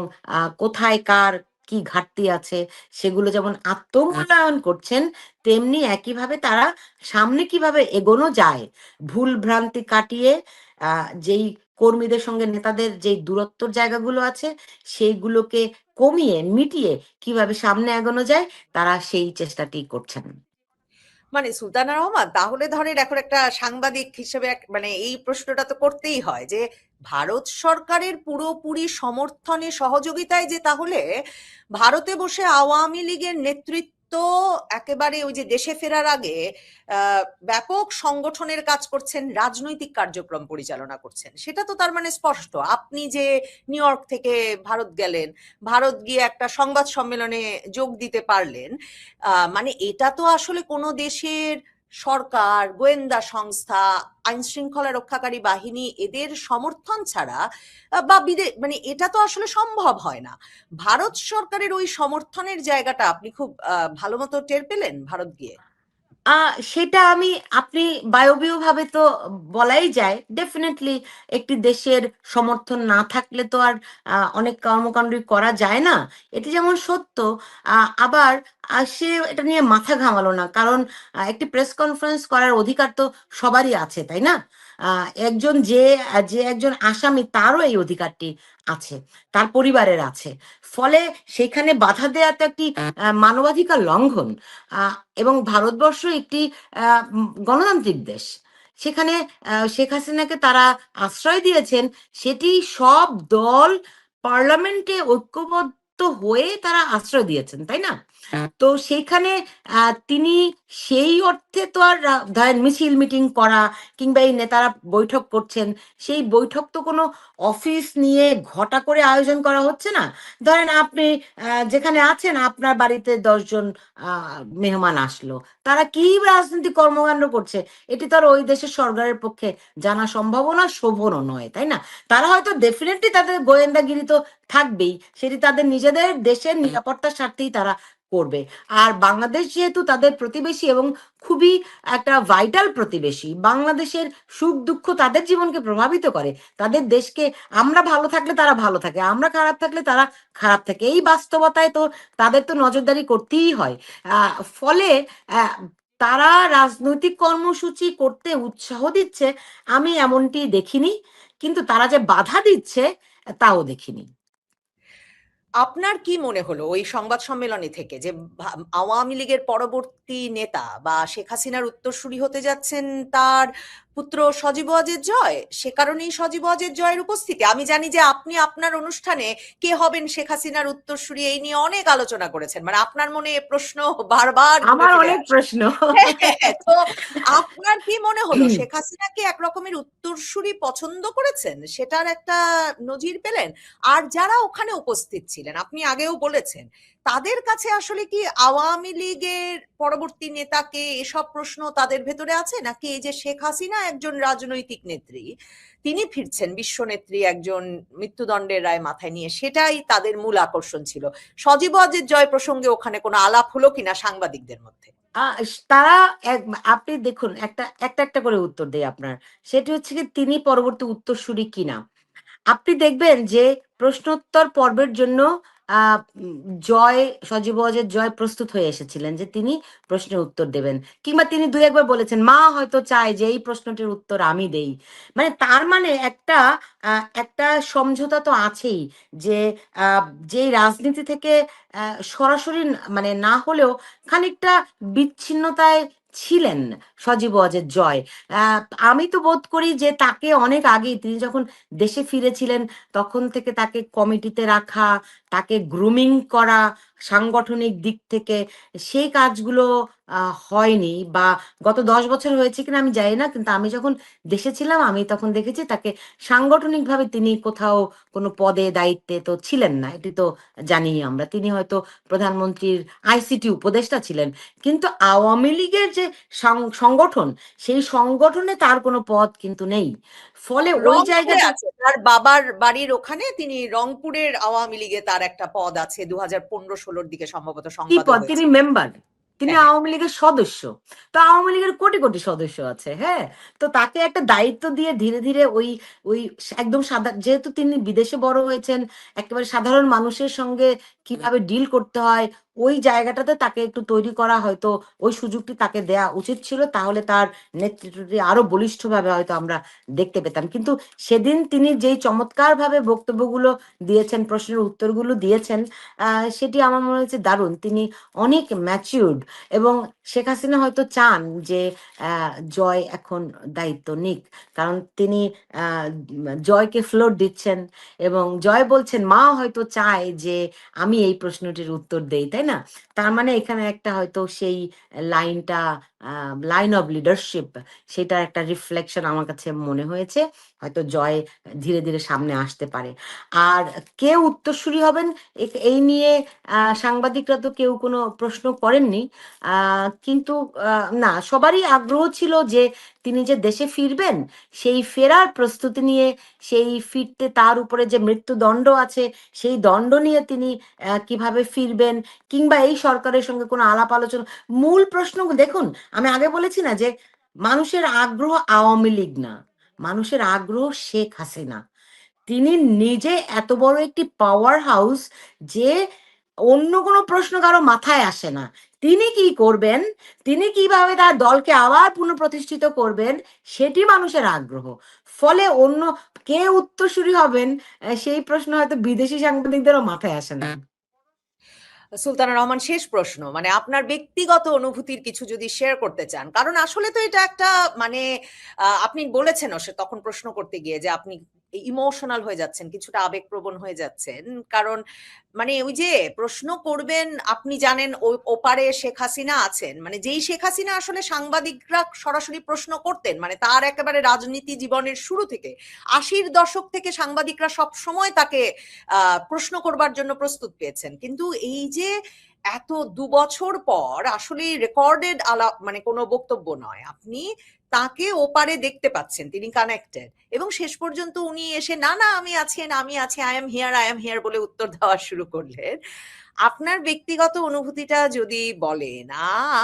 কোথায় কার কি ঘাটতি আছে সেগুলো যেমন আত্মমূল্যায়ন করছেন, তেমনি একইভাবে তারা সামনে কিভাবে এগোনো যায়, ভুল ভ্রান্তি কাটিয়ে যেই কর্মীদের সঙ্গে নেতাদের যেই দূরত্বর জায়গাগুলো আছে, সেইগুলোকে কমিয়ে মিটিয়ে কিভাবে সামনে এগোনো যায়, তারা সেই চেষ্টাটি করছেন। মানে সুলতানা রহমান, তাহলে ধরেন এখন একটা সাংবাদিক হিসেবে মানে এই প্রশ্নটা তো করতেই হয় যে ভারত সরকারের পুরোপুরি সমর্থনে, সহযোগিতায় যে তাহলে ভারতে বসে আওয়ামী লীগের নেতৃত্ব একেবারে ওই যে দেশে ফেরার আগে ব্যাপক সংগঠনের কাজ করছেন, রাজনৈতিক কার্যক্রম পরিচালনা করছেন, সেটা তো তার মানে স্পষ্ট। আপনি যে নিউ ইয়র্ক থেকে ভারত গেলেন, ভারত গিয়ে একটা সংবাদ সম্মেলনে যোগ দিতে পারলেন, মানে এটা তো আসলে কোনো দেশের সরকার, গোয়েন্দা সংস্থা, আইন শৃঙ্খলা রক্ষাকারী বাহিনী এদের সমর্থন ছাড়া বা মানে এটা তো আসলে সম্ভব হয় না। ভারত সরকারের ওই সমর্থনের জায়গাটা আপনি খুব ভালো মতো টের পেলেন ভারত গিয়ে? সেটা আপনি বায়বীয় ভাবে তো বলাই যায় ডেফিনেটলি। একটি দেশের সমর্থন না থাকলে তো আর অনেক কর্মকাণ্ডই করা যায় না, এটি যেমন সত্য। আবার সে এটা নিয়ে মাথা ঘামালো না, কারণ একটি প্রেস কনফারেন্স করার অধিকার তো সবারই আছে, তাই না? একজন যে একজন আসামি, তারও এই অধিকারটি আছে, তার পরিবারের আছে। ফলে সেখানে বাধা দেওয়া তো একটি মানবাধিকার লঙ্ঘন। এবং ভারতবর্ষ একটি গণতান্ত্রিক দেশ। সেখানে শেখ হাসিনাকে তারা আশ্রয় দিয়েছেন, সেটি সব দল পার্লামেন্টে ঐক্যবদ্ধ হয়ে তারা আশ্রয় দিয়েছেন, তাই না? তো সেইখানে তিনি সেই অর্থে তো আর ধরেন মিছিল মিটিং করা কিংবা এই নেতারা বৈঠক করছেন, সেই বৈঠক তো কোনো অফিস নিয়ে ঘটা করে আয়োজন করা হচ্ছে না। ধরেন আপনি যেখানে আছেন, আপনার বাড়িতে 10 জন মেহমান আসলো, তারা কি রাজনৈতিক কর্মকাণ্ড করছে, এটি তো আর ওই দেশের সরকারের পক্ষে জানা সম্ভব না, শোভনও নয়, তাই না? তারা হয়তো ডেফিনেটলি তাদের গোয়েন্দাগিরি তো থাকবেই, সেটি তাদের নিজেদের দেশের নিরাপত্তার স্বার্থেই তারা করবে। আর বাংলাদেশ যেহেতু তাদের প্রতিবেশী এবং খুবই একটা ভাইটাল প্রতিবেশী, বাংলাদেশের সুখ দুঃখ তাদের জীবনকে প্রভাবিত করে, তাদের দেশকে, আমরা ভালো থাকলে তারা ভালো থাকে, আমরা খারাপ থাকলে তারা খারাপ থাকে, এই বাস্তবতায় তো তাদের তো নজরদারি করতেই হয়। ফলে আহ, তারা রাজনৈতিক কর্মসূচি করতে উৎসাহ দিচ্ছে, আমি এমনটি দেখিনি, কিন্তু তারা যে বাধা দিচ্ছে তাও দেখিনি। আপনার কি মনে হলো ওই সংবাদ সম্মেলনে থেকে যে আওয়ামী লীগের পরবর্তী নেতা বা শেখ হাসিনার উত্তরসূরি হতে যাচ্ছেন তার পুত্র সজীব ওয়াজেদ জয়, সে কারণেই সজীব ওয়াজেদ জয়ের উপস্থিতি? আমি জানি যে আপনি আপনার অনুষ্ঠানে কে হবেন শেখ হাসিনার উত্তরসূরি এই নিয়ে অনেক আলোচনা করেছেন, মানে আপনার মনে এ প্রশ্ন বারবার ঘুরে আমার ফিরে অনেক আসে। প্রশ্ন। তো আপনার কি মনে হলো শেখ হাসিনা কি এক রকমের উত্তরসূরি পছন্দ করেছেন, সেটার একটা নজির পেলেন? আর যারা ওখানে উপস্থিত ছিলেন, আপনি আগেও বলেছেন, তাদের কাছে আসলে কি আওয়ামী লীগের পরবর্তী নেতাকে এসব প্রশ্ন তাদের ভেতরে আছে, নাকি এই যে শেখ হাসিনা একজন রাজনৈতিক নেত্রী, তিনি ফিরছেন বিশ্বনেত্রী একজন, মৃত্যুদণ্ডের রায় মাথায় নিয়ে, সেটাই তাদের মূল আকর্ষণ ছিল? সজীব ওয়াজেদ জয় প্রসঙ্গে ওখানে কোনো আলাপ হলো কিনা সাংবাদিকদের মধ্যে? তারা আপনি দেখুন, একটা একটা একটা করে উত্তর দেই আপনার। সেটি হচ্ছে কি, তিনি পরবর্তী উত্তরসূরি কিনা। আপনি দেখবেন যে প্রশ্নোত্তর পর্বের জন্য আহ উম, জয় সজীব ওয়াজেদ জয় প্রস্তুত হয়ে এসেছিলেন যে তিনি প্রশ্নের উত্তর দেবেন, কিংবা তিনি দুই একবার বলেছেন মা হয়তো চায় যে এই প্রশ্নটির উত্তর আমি দেই। মানে তার মানে একটা সমঝোতা তো আছেই, যে যেই রাজনীতি থেকে সরাসরি মানে না হলেও খানিকটা বিচ্ছিন্নতায় ছিলেন সজীব ওয়াজেদ জয়। আহ, আমি তো বোধ করি যে তাকে অনেক আগেই, তিনি যখন দেশে ফিরেছিলেন তখন থেকে তাকে কমিটিতে রাখা, তাকে গ্রুমিং করা সাংগঠনিক দিক থেকে, সেই কাজগুলো হয়নি। বা গত 10 বছর হয়েছে কিনা আমি জানি না, কিন্তু আমি যখন দেশে ছিলাম আমি তখন দেখেছি তাকে সাংগঠনিকভাবে তিনি কোথাও কোনো পদে দায়িত্বে তো ছিলেন না, এটি তো জানি আমরা। তিনি হয়তো প্রধানমন্ত্রীর আইসিটি উপদেষ্টা ছিলেন, কিন্তু আওয়ামী লীগের যে সংগঠন, সেই সংগঠনে তার কোনো পদ কিন্তু নেই। ফলে ওই রংপুরে জায়গাটা, আছে, তার বাবার বাড়ির ওখানে তিনি রংপুরের আওয়ামী লীগে তার একটা পদ আছে, 2015-16 দিকে সম্ভবত কি সংবাদও পদ, তিনি হয়েছে। মেম্বার, তিনি হ্যাঁ, হ্যাঁ। আওয়ামী লীগের সদস্য। তো আওয়ামী লীগের কোটি কোটি সদস্য আছে, হ্যাঁ। তো তাকে একটা দায়িত্ব দিয়ে ধীরে ধীরে ওই ওই একদম যেহেতু তিনি বিদেশে বড় হয়েছেন, একেবারে সাধারণ মানুষের সঙ্গে কিভাবে ডিল করতে হয়, ওই জায়গাটাতে তাকে একটু তৈরি করা, হয়তো ওই সুযোগটি তাকে দেয়া উচিত ছিল, তাহলে তার নেতৃত্বটি আরো বলিষ্ঠভাবে হয়তো আমরা দেখতে পেতাম। কিন্তু সেদিন তিনি যেই চমৎকার ভাবে বক্তব্যগুলো দিয়েছেন, প্রশ্নের উত্তরগুলো দিয়েছেন, সেটি আমার মনে হয়েছে দারুণ। তিনি অনেক ম্যাচিউরড, এবং শেখ হাসিনা হয়তো চান যে জয় এখন দায়িত্ব নিক, কারণ তিনি জয়কে ফ্লোর দিচ্ছেন, এবং জয় বলছেন মা হয়তো চায় যে আমি এই প্রশ্নটির উত্তর দেই, তাই না? তার মানে এখানে একটা হয়তো সেই লাইনটা, লাইন অফ লিডারশিপ, সেটার একটা রিফ্লেকশন আমার কাছে মনে হয়েছে। হয়তো জয় ধীরে ধীরে সামনে আসতে পারে। আর কে উত্তরসূরি হবেন এই নিয়ে সাংবাদিকরা তো কেউ কোনো প্রশ্ন করেননি, কিন্তু না, সবারই আগ্রহ ছিল যে তিনি যে দেশে ফিরবেন, সেই ফেরার প্রস্তুতি নিয়ে, সেই ফিরতে তার উপরে যে মৃত্যুদণ্ড আছে, সেই দণ্ড নিয়ে তিনি কিভাবে ফিরবেন, কিংবা এই সরকারের সঙ্গে কোনো আলাপ আলোচনা। মূল প্রশ্ন দেখুন, আমি আগে বলেছি না যে মানুষের আগ্রহ আওয়ামী লীগ না, মানুষের আগ্রহ শেখ হাসিনা। তিনি নিজে এত বড় একটি পাওয়ার হাউস যে অন্য কোনো প্রশ্ন কারো মাথায় আসে না। তিনি কি করবেন, তিনি কিভাবে তার দলকে আবার পুনঃপ্রতিষ্ঠিত করবেন, সেটি মানুষের আগ্রহ। ফলে অন্য কে উত্তরসূরি হবেন, সেই প্রশ্ন হয়তো বিদেশি সাংবাদিকদেরও মাথায় আসে না। সুলতানা রহমান, শেষ প্রশ্ন, মানে আপনার ব্যক্তিগত অনুভূতির কিছু যদি শেয়ার করতে চান, কারণ আসলে তো এটা একটা মানে আপনি বলেছেন সে তখন প্রশ্ন করতে গিয়ে যে আপনি ইমোশনাল হয়ে যাচ্ছেন, কিছুটা আবেগপ্রবণ হয়ে যাচ্ছেন, কারণ মানে ওই যে প্রশ্ন করবেন, আপনি জানেন ওপারে শেখ হাসিনা আছেন, মানে যেই শেখ হাসিনা আসলে সাংবাদিকরা সরাসরি প্রশ্ন করতেন, মানে তার একেবারে রাজনীতি জীবনের শুরু থেকে ৮০-র দশক থেকে সাংবাদিকরা সব সময় তাকে প্রশ্ন করবার জন্য প্রস্তুত পেয়েছেন, কিন্তু এই যে এত ২ বছর পর আসলে রেকর্ডেড মানে কোনো বক্তব্য নয়, আপনি তাকে ওপারে দেখতে পাচ্ছেন, তিনি কানেক্টেড, এবং শেষ পর্যন্ত উনি এসে না না আমি আছি, না আমি আছি, আই এম হিয়ার বলে উত্তর দেওয়া শুরু করলেন। আপনার ব্যক্তিগত অনুভূতিটা যদি বলেন,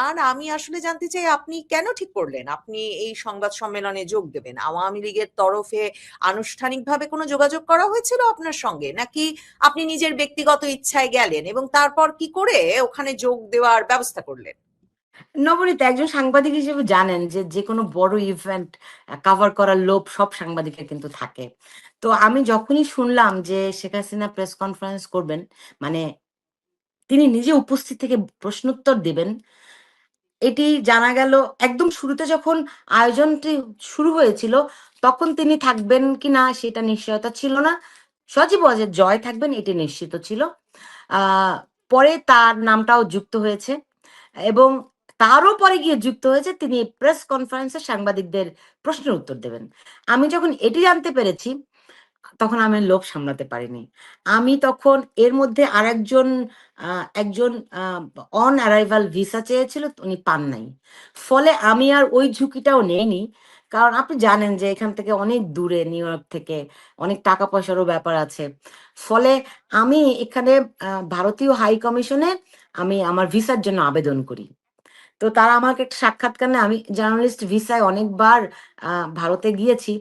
আর আমি আসলে জানতে চাই আপনি কেন ঠিক করলেন আপনি এই সংবাদ সম্মেলনে যোগ দেবেন? আওয়ামী লীগের তরফে আনুষ্ঠানিকভাবে কোনো যোগাযোগ করা হয়েছিল আপনার সঙ্গে, নাকি আপনি নিজের ব্যক্তিগত ইচ্ছায় গেলেন এবং তারপর কি করে ওখানে যোগ দেওয়ার ব্যবস্থা করলেন? নবনীতা, একজন সাংবাদিক হিসেবে জানেন যে যে কোনো বড় ইভেন্ট কভার করার লোভ সব সাংবাদিকের কিন্তু থাকে। তো আমি যখনই শুনলাম যে শেখ হাসিনা প্রেস কনফারেন্স করবেন, মানে তিনি নিজে উপস্থিত থেকে প্রশ্নোত্তর দেবেন, এটি জানা গেল একদম শুরুতে যখন আয়োজনটি শুরু হয়েছিল, তখন তিনি থাকবেন কিনা সেটা নিশ্চয়তা ছিল না। সজীব ওয়াজেদ জয় থাকবেন এটি নিশ্চিত ছিল। পরে তার নামটাও যুক্ত হয়েছে, এবং তারও পরে গিয়ে যুক্ত হয়েছে তিনি প্রেস কনফারেন্সে সাংবাদিকদের প্রশ্নের উত্তর দেবেন। আমি যখন এটি জানতে পেরেছি, তখন আমি লোভ সামলাতে পারিনি। আমি তখন এর মধ্যে আরেকজন একজন অন অ্যারাইভাল ভিসা চেয়েছিল, উনি পান নাই। ফলে আমি আর ওই ঝুঁকিটাও নেইনি। কারণ আপনি জানেন যে এখান থেকে অনেক দূরে, নিউ ইয়র্ক থেকে অনেক টাকা পয়সারও ব্যাপার আছে। ফলে আমি এখানে ভারতীয় হাই কমিশনে আমি আমার ভিসার জন্য আবেদন করি। তো তারা আমাকে একটা সাক্ষাৎকার নেয়। আমি জার্নালিস্ট ভিসায় অনেকবার ভারতে গিয়েছি।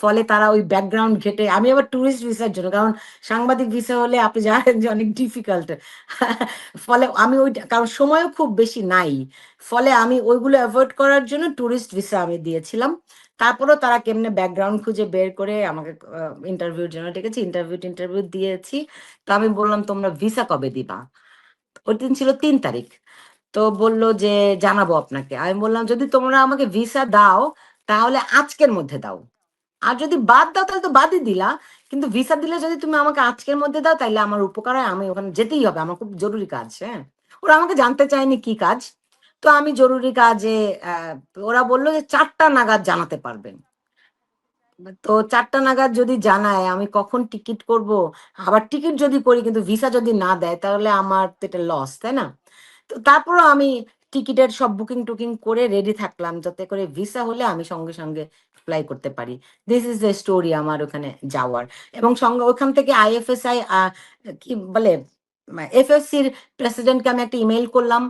ফলে তারা ওই ব্যাকগ্রাউন্ড ঘেঁটে, আমি আবার টুরিস্ট ভিসার জন্য, কারণ সাংবাদিক ভিসা হলে আপনি জানেন যে অনেক ডিফিকাল্ট। ফলে আমি কারণ সময়ও খুব বেশি নাই। ফলে আমি ওইগুলো এভয়েড করার জন্য টুরিস্ট ভিসা আমি দিয়েছিলাম। তারপরেও তারা কেমনে ব্যাকগ্রাউন্ড খুঁজে বের করে আমাকে ইন্টারভিউর জন্য ডেকেছে। ইন্টারভিউ দিয়েছি। তো আমি বললাম, তোমরা ভিসা কবে দিবা? ওই দিন ছিল ৩ তারিখ। তো বলল যে জানাবো আপনাকে। আমি বললাম, যদি তোমরা আমাকে ভিসা দাও তাহলে আজকের মধ্যে দাও, আর যদি বাদ দাও তাহলে তো বাদই দিলা, কিন্তু ভিসা দিলে যদি তুমি আমাকে আজকের মধ্যে দাও তাহলে আমার উপকার হয়, আমি ওখানে যেতেই হবে, আমার খুব জরুরি কাজ। হ্যাঁ, ওরা আমাকে জানতে চায়নি কি কাজ। তো আমি জরুরি কাজে আহ, ওরা বললো যে ৪টা নাগাদ জানাতে পারবেন। তো ৪টা নাগাদ যদি জানায়, আমি কখন টিকিট করব? আবার টিকিট যদি করি কিন্তু ভিসা যদি না দেয়, তাহলে আমার তো এটা লস, তাই না? তো তারপরও আমি টিকিটের সব বুকিং টুকিং করে রেডি থাকলাম, যাতে করে ভিসা হলে আমি সঙ্গে সঙ্গে ফ্লাই করতে পারি। দিস ইজ দ্য স্টোরি আমার ওখানে যাওয়ার। এবং সঙ্গে ওখান থেকে আইএফএসআই কি বলে, এফএসসির প্রেসিডেন্টকে আমি একটা ইমেল করলাম।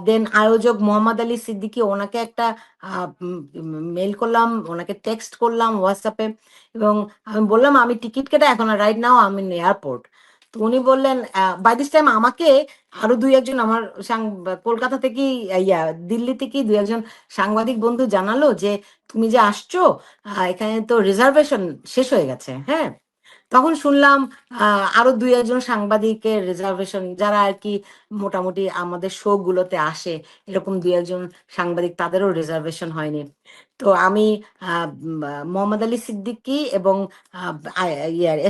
দেন আয়োজক মোহাম্মদ আলী সিদ্দিকী, ওনাকে একটা মেল করলাম, ওনাকে টেক্সট করলাম হোয়াটসঅ্যাপে, এবং আমি বললাম আমি টিকিট কেটে এখন রাইট নাও আমি এয়ারপোর্ট। তো উনি বললেন, বাই দিস টাইম আমাকে আরো ২-১ জন আমার কলকাতা থেকে, ইয়া দিল্লি থেকে ২-১ জন সাংবাদিক বন্ধু জানালো যে তুমি যে আসছো, এখানে তো রিজার্ভেশন শেষ হয়ে গেছে। হ্যাঁ, তখন শুনলাম আরো ২-১ জন সাংবাদিকের রিজার্ভেশন, যারা আর কি মোটামুটি আমাদের শো গুলোতে আসে, এরকম ২-১ জন সাংবাদিক, তাদেরও রিজার্ভেশন হয়নি। তো আমি মোহাম্মদ আলী সিদ্দিকী এবং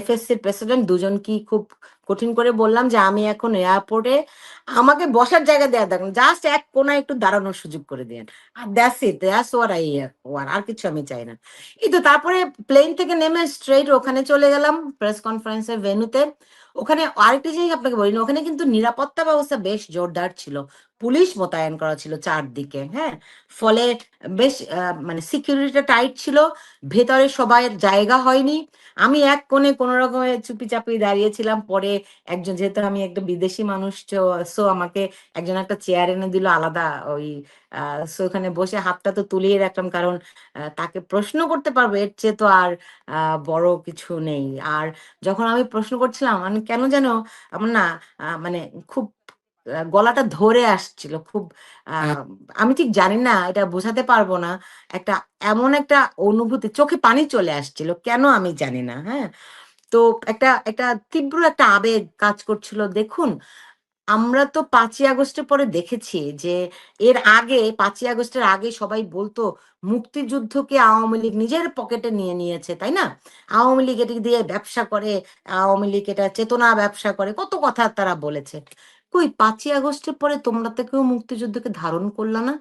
এফএসসির প্রেসিডেন্ট দুজনকে খুব কঠিন করে বললাম যে আমি এখন এয়ারপোর্টে, আমাকে বসার জায়গা দেওয়া দেখেন, জাস্ট এক কোনায় একটু দাঁড়ানোর সুযোগ করে দেন, আর that's it, that's what I want, আর কিছু আমি চাই না। এই তো তারপরে প্লেন থেকে নেমে স্ট্রেট ওখানে চলে গেলাম প্রেস কনফারেন্সের ভেন্যুতে। ওখানে আরেকটা জিনিস আপনাকে বলিনি, ওখানে কিন্তু নিরাপত্তা ব্যবস্থা বেশ জোরদার ছিল। পুলিশ মোতায়েন করা ছিল চারদিকে, হ্যাঁ। ফলে বেশ মানে সিকিউরিটিটা টাইট ছিল, ভেতরে সবাই জায়গা হয়নি। আমি এক কোণে কোনো রকমে চুপি চাপি দাঁড়িয়েছিলাম। পরে একজন, যেহেতু আমি একটা বিদেশি মানুষ, সো আমাকে একজন একটা চেয়ার এনে দিল আলাদা, ওই সো ওখানে বসে হাতটা তো তুলিয়ে রাখলাম, কারণ তাকে প্রশ্ন করতে পারবো, এর চেয়ে তো আর বড় কিছু নেই। আর যখন আমি প্রশ্ন করছিলাম, আমি কেন যেন আমার না মানে খুব গলাটা ধরে আসছিল খুব, আমি ঠিক জানি না, এটা বোঝাতে পারবো না। একটা এমন একটা অনুভূতি, চোখে পানি চলে আসছিল, কেন আমি জানি না, হ্যাঁ। তো একটা একটা তীব্র একটা আবেগ কাজ করছিল। দেখুন, আমরা তো ৫ই আগস্টের পরে দেখেছি যে এর আগে, ৫ই আগস্টের আগে সবাই বলতো মুক্তিযুদ্ধকে আওয়ামী লীগ নিজের পকেটে নিয়ে নিয়েছে, তাই না? আওয়ামী লীগ এটি দিয়ে ব্যবসা করে, আওয়ামী লীগ এটা চেতনা ব্যবসা করে, কত কথা তারা বলেছে। কই ৫ই আগস্টের পরে তোমরা তো কেউ মুক্তিযুদ্ধকে ধারণ করলা না।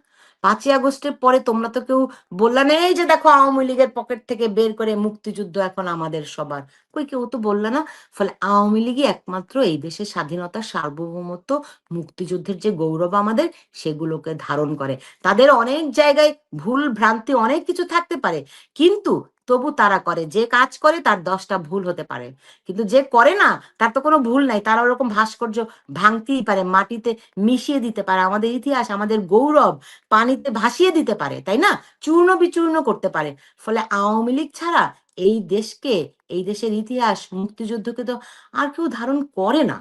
৫ই আগস্টের পরে তোমরা তো কেউ বললা না, এই যে দেখো আওয়ামী লীগের পকেট থেকে বের করে মুক্তিযুদ্ধ এখন আমাদের সবার। কই কেউ তো বললা না। ফলে আওয়ামী লীগই একমাত্র এই দেশের স্বাধীনতা, সার্বভৌমত্ব, মুক্তিযুদ্ধের যে গৌরব আমাদের, সেগুলোকে ধারণ করে। তাদের অনেক জায়গায় ভুল ভ্রান্তি অনেক কিছু থাকতে পারে, কিন্তু তবু তারা করে, যে কাজ করে তার 10টা ভুল হতে পারে, কিন্তু যে করে না তার তো কোনো ভুল নাই। তারা ওরকম ভাস্কর্য ভাঙতেই পারে, মাটিতে মিশিয়ে দিতে পারে, আমাদের ইতিহাস, আমাদের গৌরব পানিতে ভাসিয়ে দিতে পারে, তাই না? চূর্ণ বিচূর্ণ করতে পারে। ফলে আওয়ামী লীগ ছাড়া এই দেশকে, এই দেশের ইতিহাস, মুক্তিযুদ্ধকে তো আর কেউ ধারণ করে না।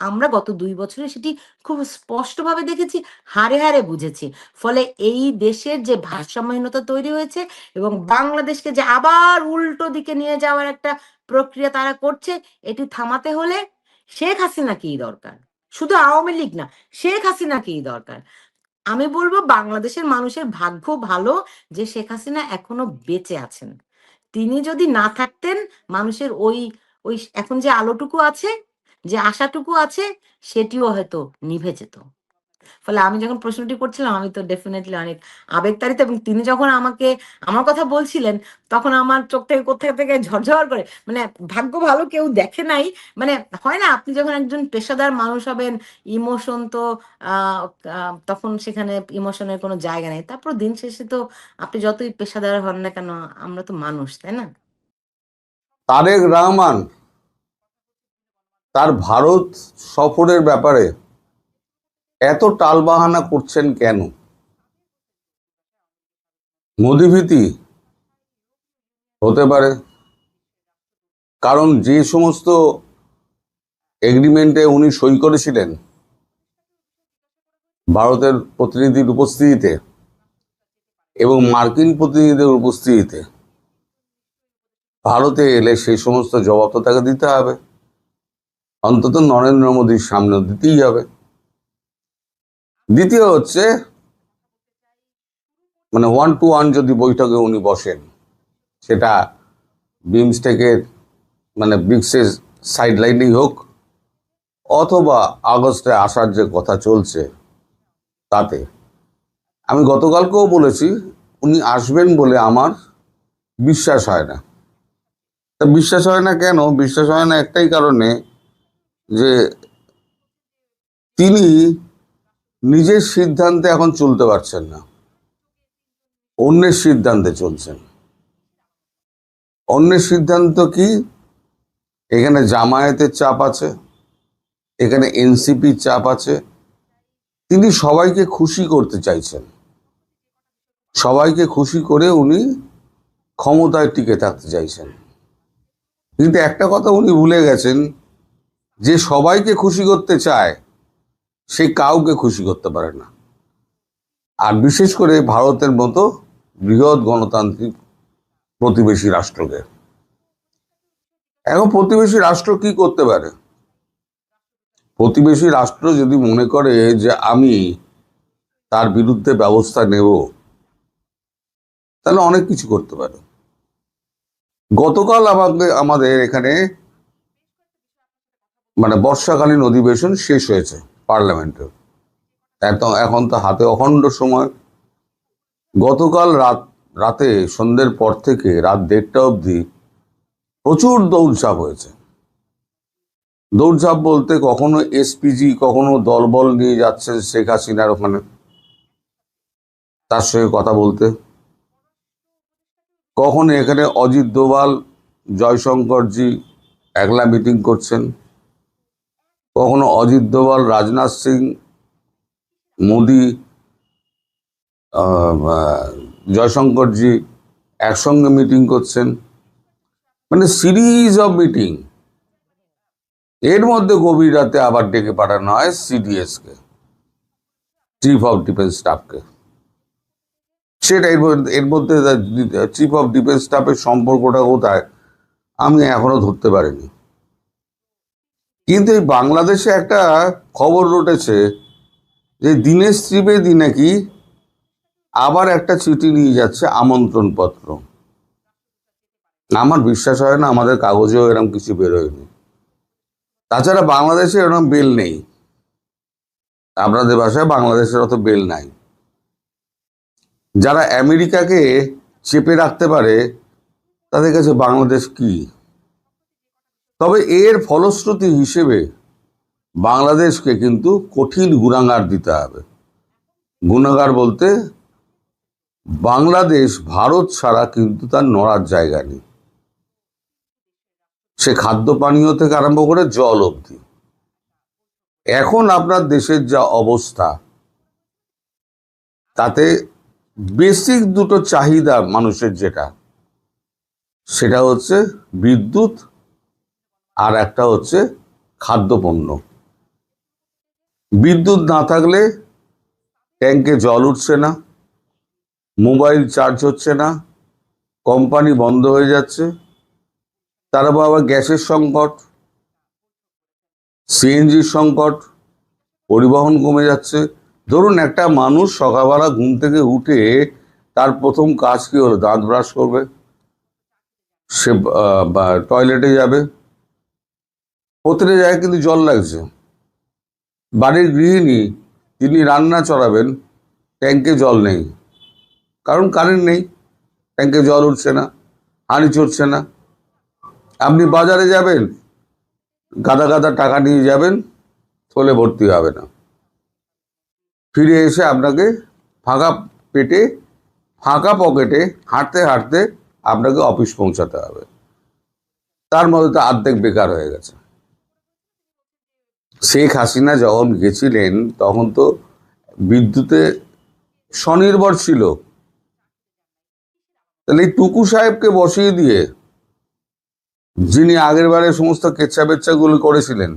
আমরা গত ২ বছরে সেটি খুব স্পষ্টভাবে দেখেছি, হাড়ে, হাড়ে বুঝেছি। ফলে এই দেশের যে ভারসাম্যহীনতা তৈরি হয়েছে এবং বাংলাদেশকে যে আবার উল্টো দিকে নিয়ে যাওয়ার একটা প্রক্রিয়া তারা করছে, এটি থামাতে হলে শেখ হাসিনাকেই দরকার। শুধু আওয়ামী লীগ না, শেখ হাসিনাকেই দরকার। আমি বলব বাংলাদেশের মানুষের ভাগ্য ভালো যে শেখ হাসিনা এখনো বেঁচে আছেন। তিনি যদি না থাকতেন, মানুষের ওই ওই এখন যে আলোটুকু আছে, যে আশাটুকু আছে, সেটিও হয়তো নিভে যেত। ফলে আমি যখন প্রশ্নটি করছিলাম, আমি তো ডেফিনেটলি অনেক আবেগতাড়িত, এবং তিনি যখন আমাকে আমার কথা বলছিলেন, তখন আমার চোখ থেকে কোথা থেকে ঝরঝর করে, মানে ভাগ্য ভালো কেউ দেখে নাই। মানে হয় না, আপনি যখন একজন পেশাদার মানুষ হবেন, ইমোশন তো আহ আহ, তখন সেখানে ইমোশনের কোনো জায়গা নেই। তারপর দিন শেষে তো আপনি যতই পেশাদার হন না কেন, আমরা তো মানুষ, তাই না? তারেক রহমান তার ভারত সফরের ব্যাপারে এত টালবাহানা করছেন কেন? মোদিভীতি হতে পারে, কারণ যে সমস্ত এগ্রিমেন্টে উনি সই করেছিলেন ভারতের প্রতিনিধির উপস্থিতিতে এবং মার্কিন প্রতিনিধিদের উপস্থিতিতে, ভারতে এলে সেই সমস্ত জবাব তো তাকে দিতে হবে, অন্তত নরেন্দ্র মোদীর সামনে দিতেই হবে। দ্বিতীয় হচ্ছে, মানে 1-to-1 যদি বৈঠকে উনি বসেন, সেটা বিমস্টেকের মানে ব্রিক্সের সাইডলাইনেই হোক, অথবা আগস্টে আসার যে কথা চলছে তাতে, আমি গতকালকেও বলেছি উনি আসবেন বলে আমার বিশ্বাস হয় না। তা বিশ্বাস হয় না কেন? বিশ্বাস হয় না একটাই কারণে, যে তিনি নিজের সিদ্ধান্তে এখন চলতে পারছেন না, অন্যের সিদ্ধান্তে চলছেন। অন্যের সিদ্ধান্ত কি? এখানে জামায়াতের চাপ আছে, এখানে এনসিপির চাপ আছে। তিনি সবাইকে খুশি করতে চাইছেন, সবাইকে খুশি করে উনি ক্ষমতায় টিকে থাকতে চাইছেন। কিন্তু একটা কথা উনি ভুলে গেছেন, যে সবাইকে খুশি করতে চায় সে কাউকে খুশি করতে পারে না, আর বিশেষ করে ভারতের মতো বৃহৎ গণতান্ত্রিক প্রতিবেশী রাষ্ট্রকে। এখন প্রতিবেশী রাষ্ট্র কি করতে পারে? প্রতিবেশী রাষ্ট্র যদি মনে করে যে আমি তার বিরুদ্ধে ব্যবস্থা নেব, তাহলে অনেক কিছু করতে পারে। গতকাল আমাদের এখানে মানে বর্ষাকালীন অধিবেশন শেষ হয়েছে পার্লামেন্টের। এখন তো হাতে অখণ্ড সময়। গতকাল রাতে সন্ধ্যের পর থেকে রাত 1:30 অবধি প্রচুর দৌড়ঝাঁপ হয়েছে। দৌড়ঝাঁপ বলতে কখনো এসপিজি, কখনো দলবল নিয়ে যাচ্ছে শেখ হাসিনার ওখানে তার সঙ্গে কথা বলতে, কখনো এখানে অজিত দোভাল, জয়শঙ্করজি একলা মিটিং করছেন, কখনো অজিত দোভাল, রাজনাথ সিং, মোদি, জয়শঙ্করজি একসঙ্গে মিটিং করছেন, মানে সিরিজ অফ মিটিং। এর মধ্যে গভীর রাতে আবার ডেকে পাঠানো হয় সিডিএস কে, চিফ অফ ডিফেন্স স্টাফকে। সেটা এর মধ্যে চিফ অফ ডিফেন্স স্টাফের সম্পর্কটা কোথায় আমি এখনো ধরতে পারিনি। কিন্তু এই বাংলাদেশে একটা খবর রটেছে যে দীনেশ ত্রিবেদী নাকি আবার একটা চিঠি নিয়ে যাচ্ছে, আমন্ত্রণ পত্র। আমার বিশ্বাস হয় না, আমাদের কাগজেও এরকম কিছু বেরোয়নি। তাছাড়া বাংলাদেশে এরকম বেল নেই, আপনাদের ভাষায় বাংলাদেশের অত বেল নাই। যারা আমেরিকাকে চেপে রাখতে পারে তাদের কাছে বাংলাদেশ কি? তবে এর ফলশ্রুতি হিসেবে বাংলাদেশকে কিন্তু কঠিন গুণাগার দিতে হবে। গুণাগার বলতে বাংলাদেশ ভারত ছাড়া কিন্তু তার নড়ার জায়গা নেই, সে খাদ্য পানীয় থেকে আরম্ভ করে জল অবধি। এখন আপনার দেশের যা অবস্থা, তাতে বেসিক দুটো চাহিদা মানুষের, যেটা সেটা হচ্ছে বিদ্যুৎ আর একটা হচ্ছে খাদ্যপণ্য। বিদ্যুৎ না থাকলে ট্যাঙ্কে জল উঠছে না, মোবাইল চার্জ হচ্ছে না, কোম্পানি বন্ধ হয়ে যাচ্ছে, তারপর আবার গ্যাসের সংকট, সিএনজির সংকট, পরিবহন কমে যাচ্ছে। ধরুন একটা মানুষ সকালবেলা ঘুম থেকে উঠে তার প্রথম কাজ কি হলো? দাঁত ব্রাশ করবে, সে টয়লেটে যাবে, প্রতিটা জায়গায় কিন্তু জল লাগছে। বাড়ির গৃহিণী, তিনি রান্না চড়াবেন, ট্যাঙ্কে জল নেই, কারণ কারেন্ট নেই, ট্যাঙ্কে জল উঠছে না, হাঁড়ি চড়ছে না। আপনি বাজারে যাবেন, গাদা গাদা টাকা নিয়ে যাবেন, থলে ভর্তি হবে না। ফিরে এসে আপনাকে ফাঁকা পেটে, ফাঁকা পকেটে হাঁটতে হাঁটতে আপনাকে অফিস পৌঁছাতে হবে। তার মধ্যে তো অর্ধেক বেকার হয়ে গেছে। শেখ হাসিনা যখন গেছিলেন তখন তো বিদ্যুতে স্বনির্ভর ছিল। তাহলে এই টুকু সাহেবকে বসিয়ে দিয়ে, যিনি আগের বারে সমস্ত কেচ্ছা বেচ্ছাগুলো করেছিলেন,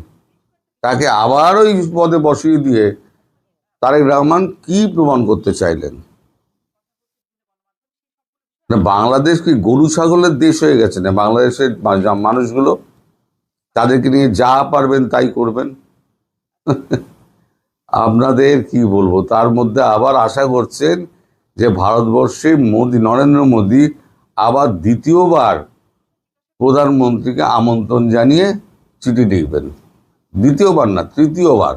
তাকে আবার ওই পদে বসিয়ে দিয়ে তারেক রহমান কি প্রমাণ করতে চাইলেন? না, বাংলাদেশ কি গরু ছাগলের দেশ হয়ে গেছে না? বাংলাদেশের মানুষগুলো তাদেরকে নিয়ে যা পারবেন তাই করবেন। আপনাদের কি বলবো, তার মধ্যে আবার আশা করছেন যে ভারতবর্ষে নরেন্দ্র মোদী আবার দ্বিতীয়বার প্রধানমন্ত্রীকে আমন্ত্রণ জানিয়ে চিঠি লিখবেন। দ্বিতীয়বার না, তৃতীয়বার।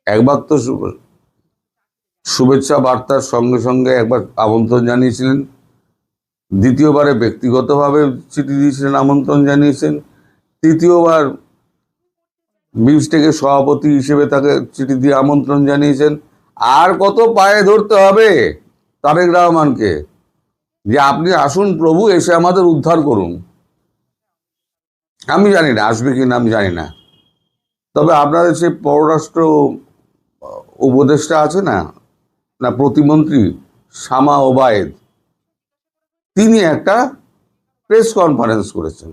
একবার তো শুভেচ্ছা বার্তার সঙ্গে সঙ্গে একবার আমন্ত্রণ জানিয়েছিলেন, দ্বিতীয়বারে ব্যক্তিগতভাবে চিঠি দিয়েছিলেন, আমন্ত্রণ জানিয়েছেন, তৃতীয়বার বিমস্টেকের সভাপতি হিসেবে তাকে চিঠি দিয়ে আমন্ত্রণ জানিয়েছেন। আর কত পায়ে ধরতে হবে তারেক রহমানকে যে আপনি আসুন প্রভু, এসে আমাদের উদ্ধার করুন? আমি জানি না আসবে কিনা, আমি জানি না। তবে আপনাদের সে পররাষ্ট্র উপদেষ্টা আছে না, না প্রতিমন্ত্রী শামা ওবায়েদ, তিনি একটা প্রেস কনফারেন্স করেছেন।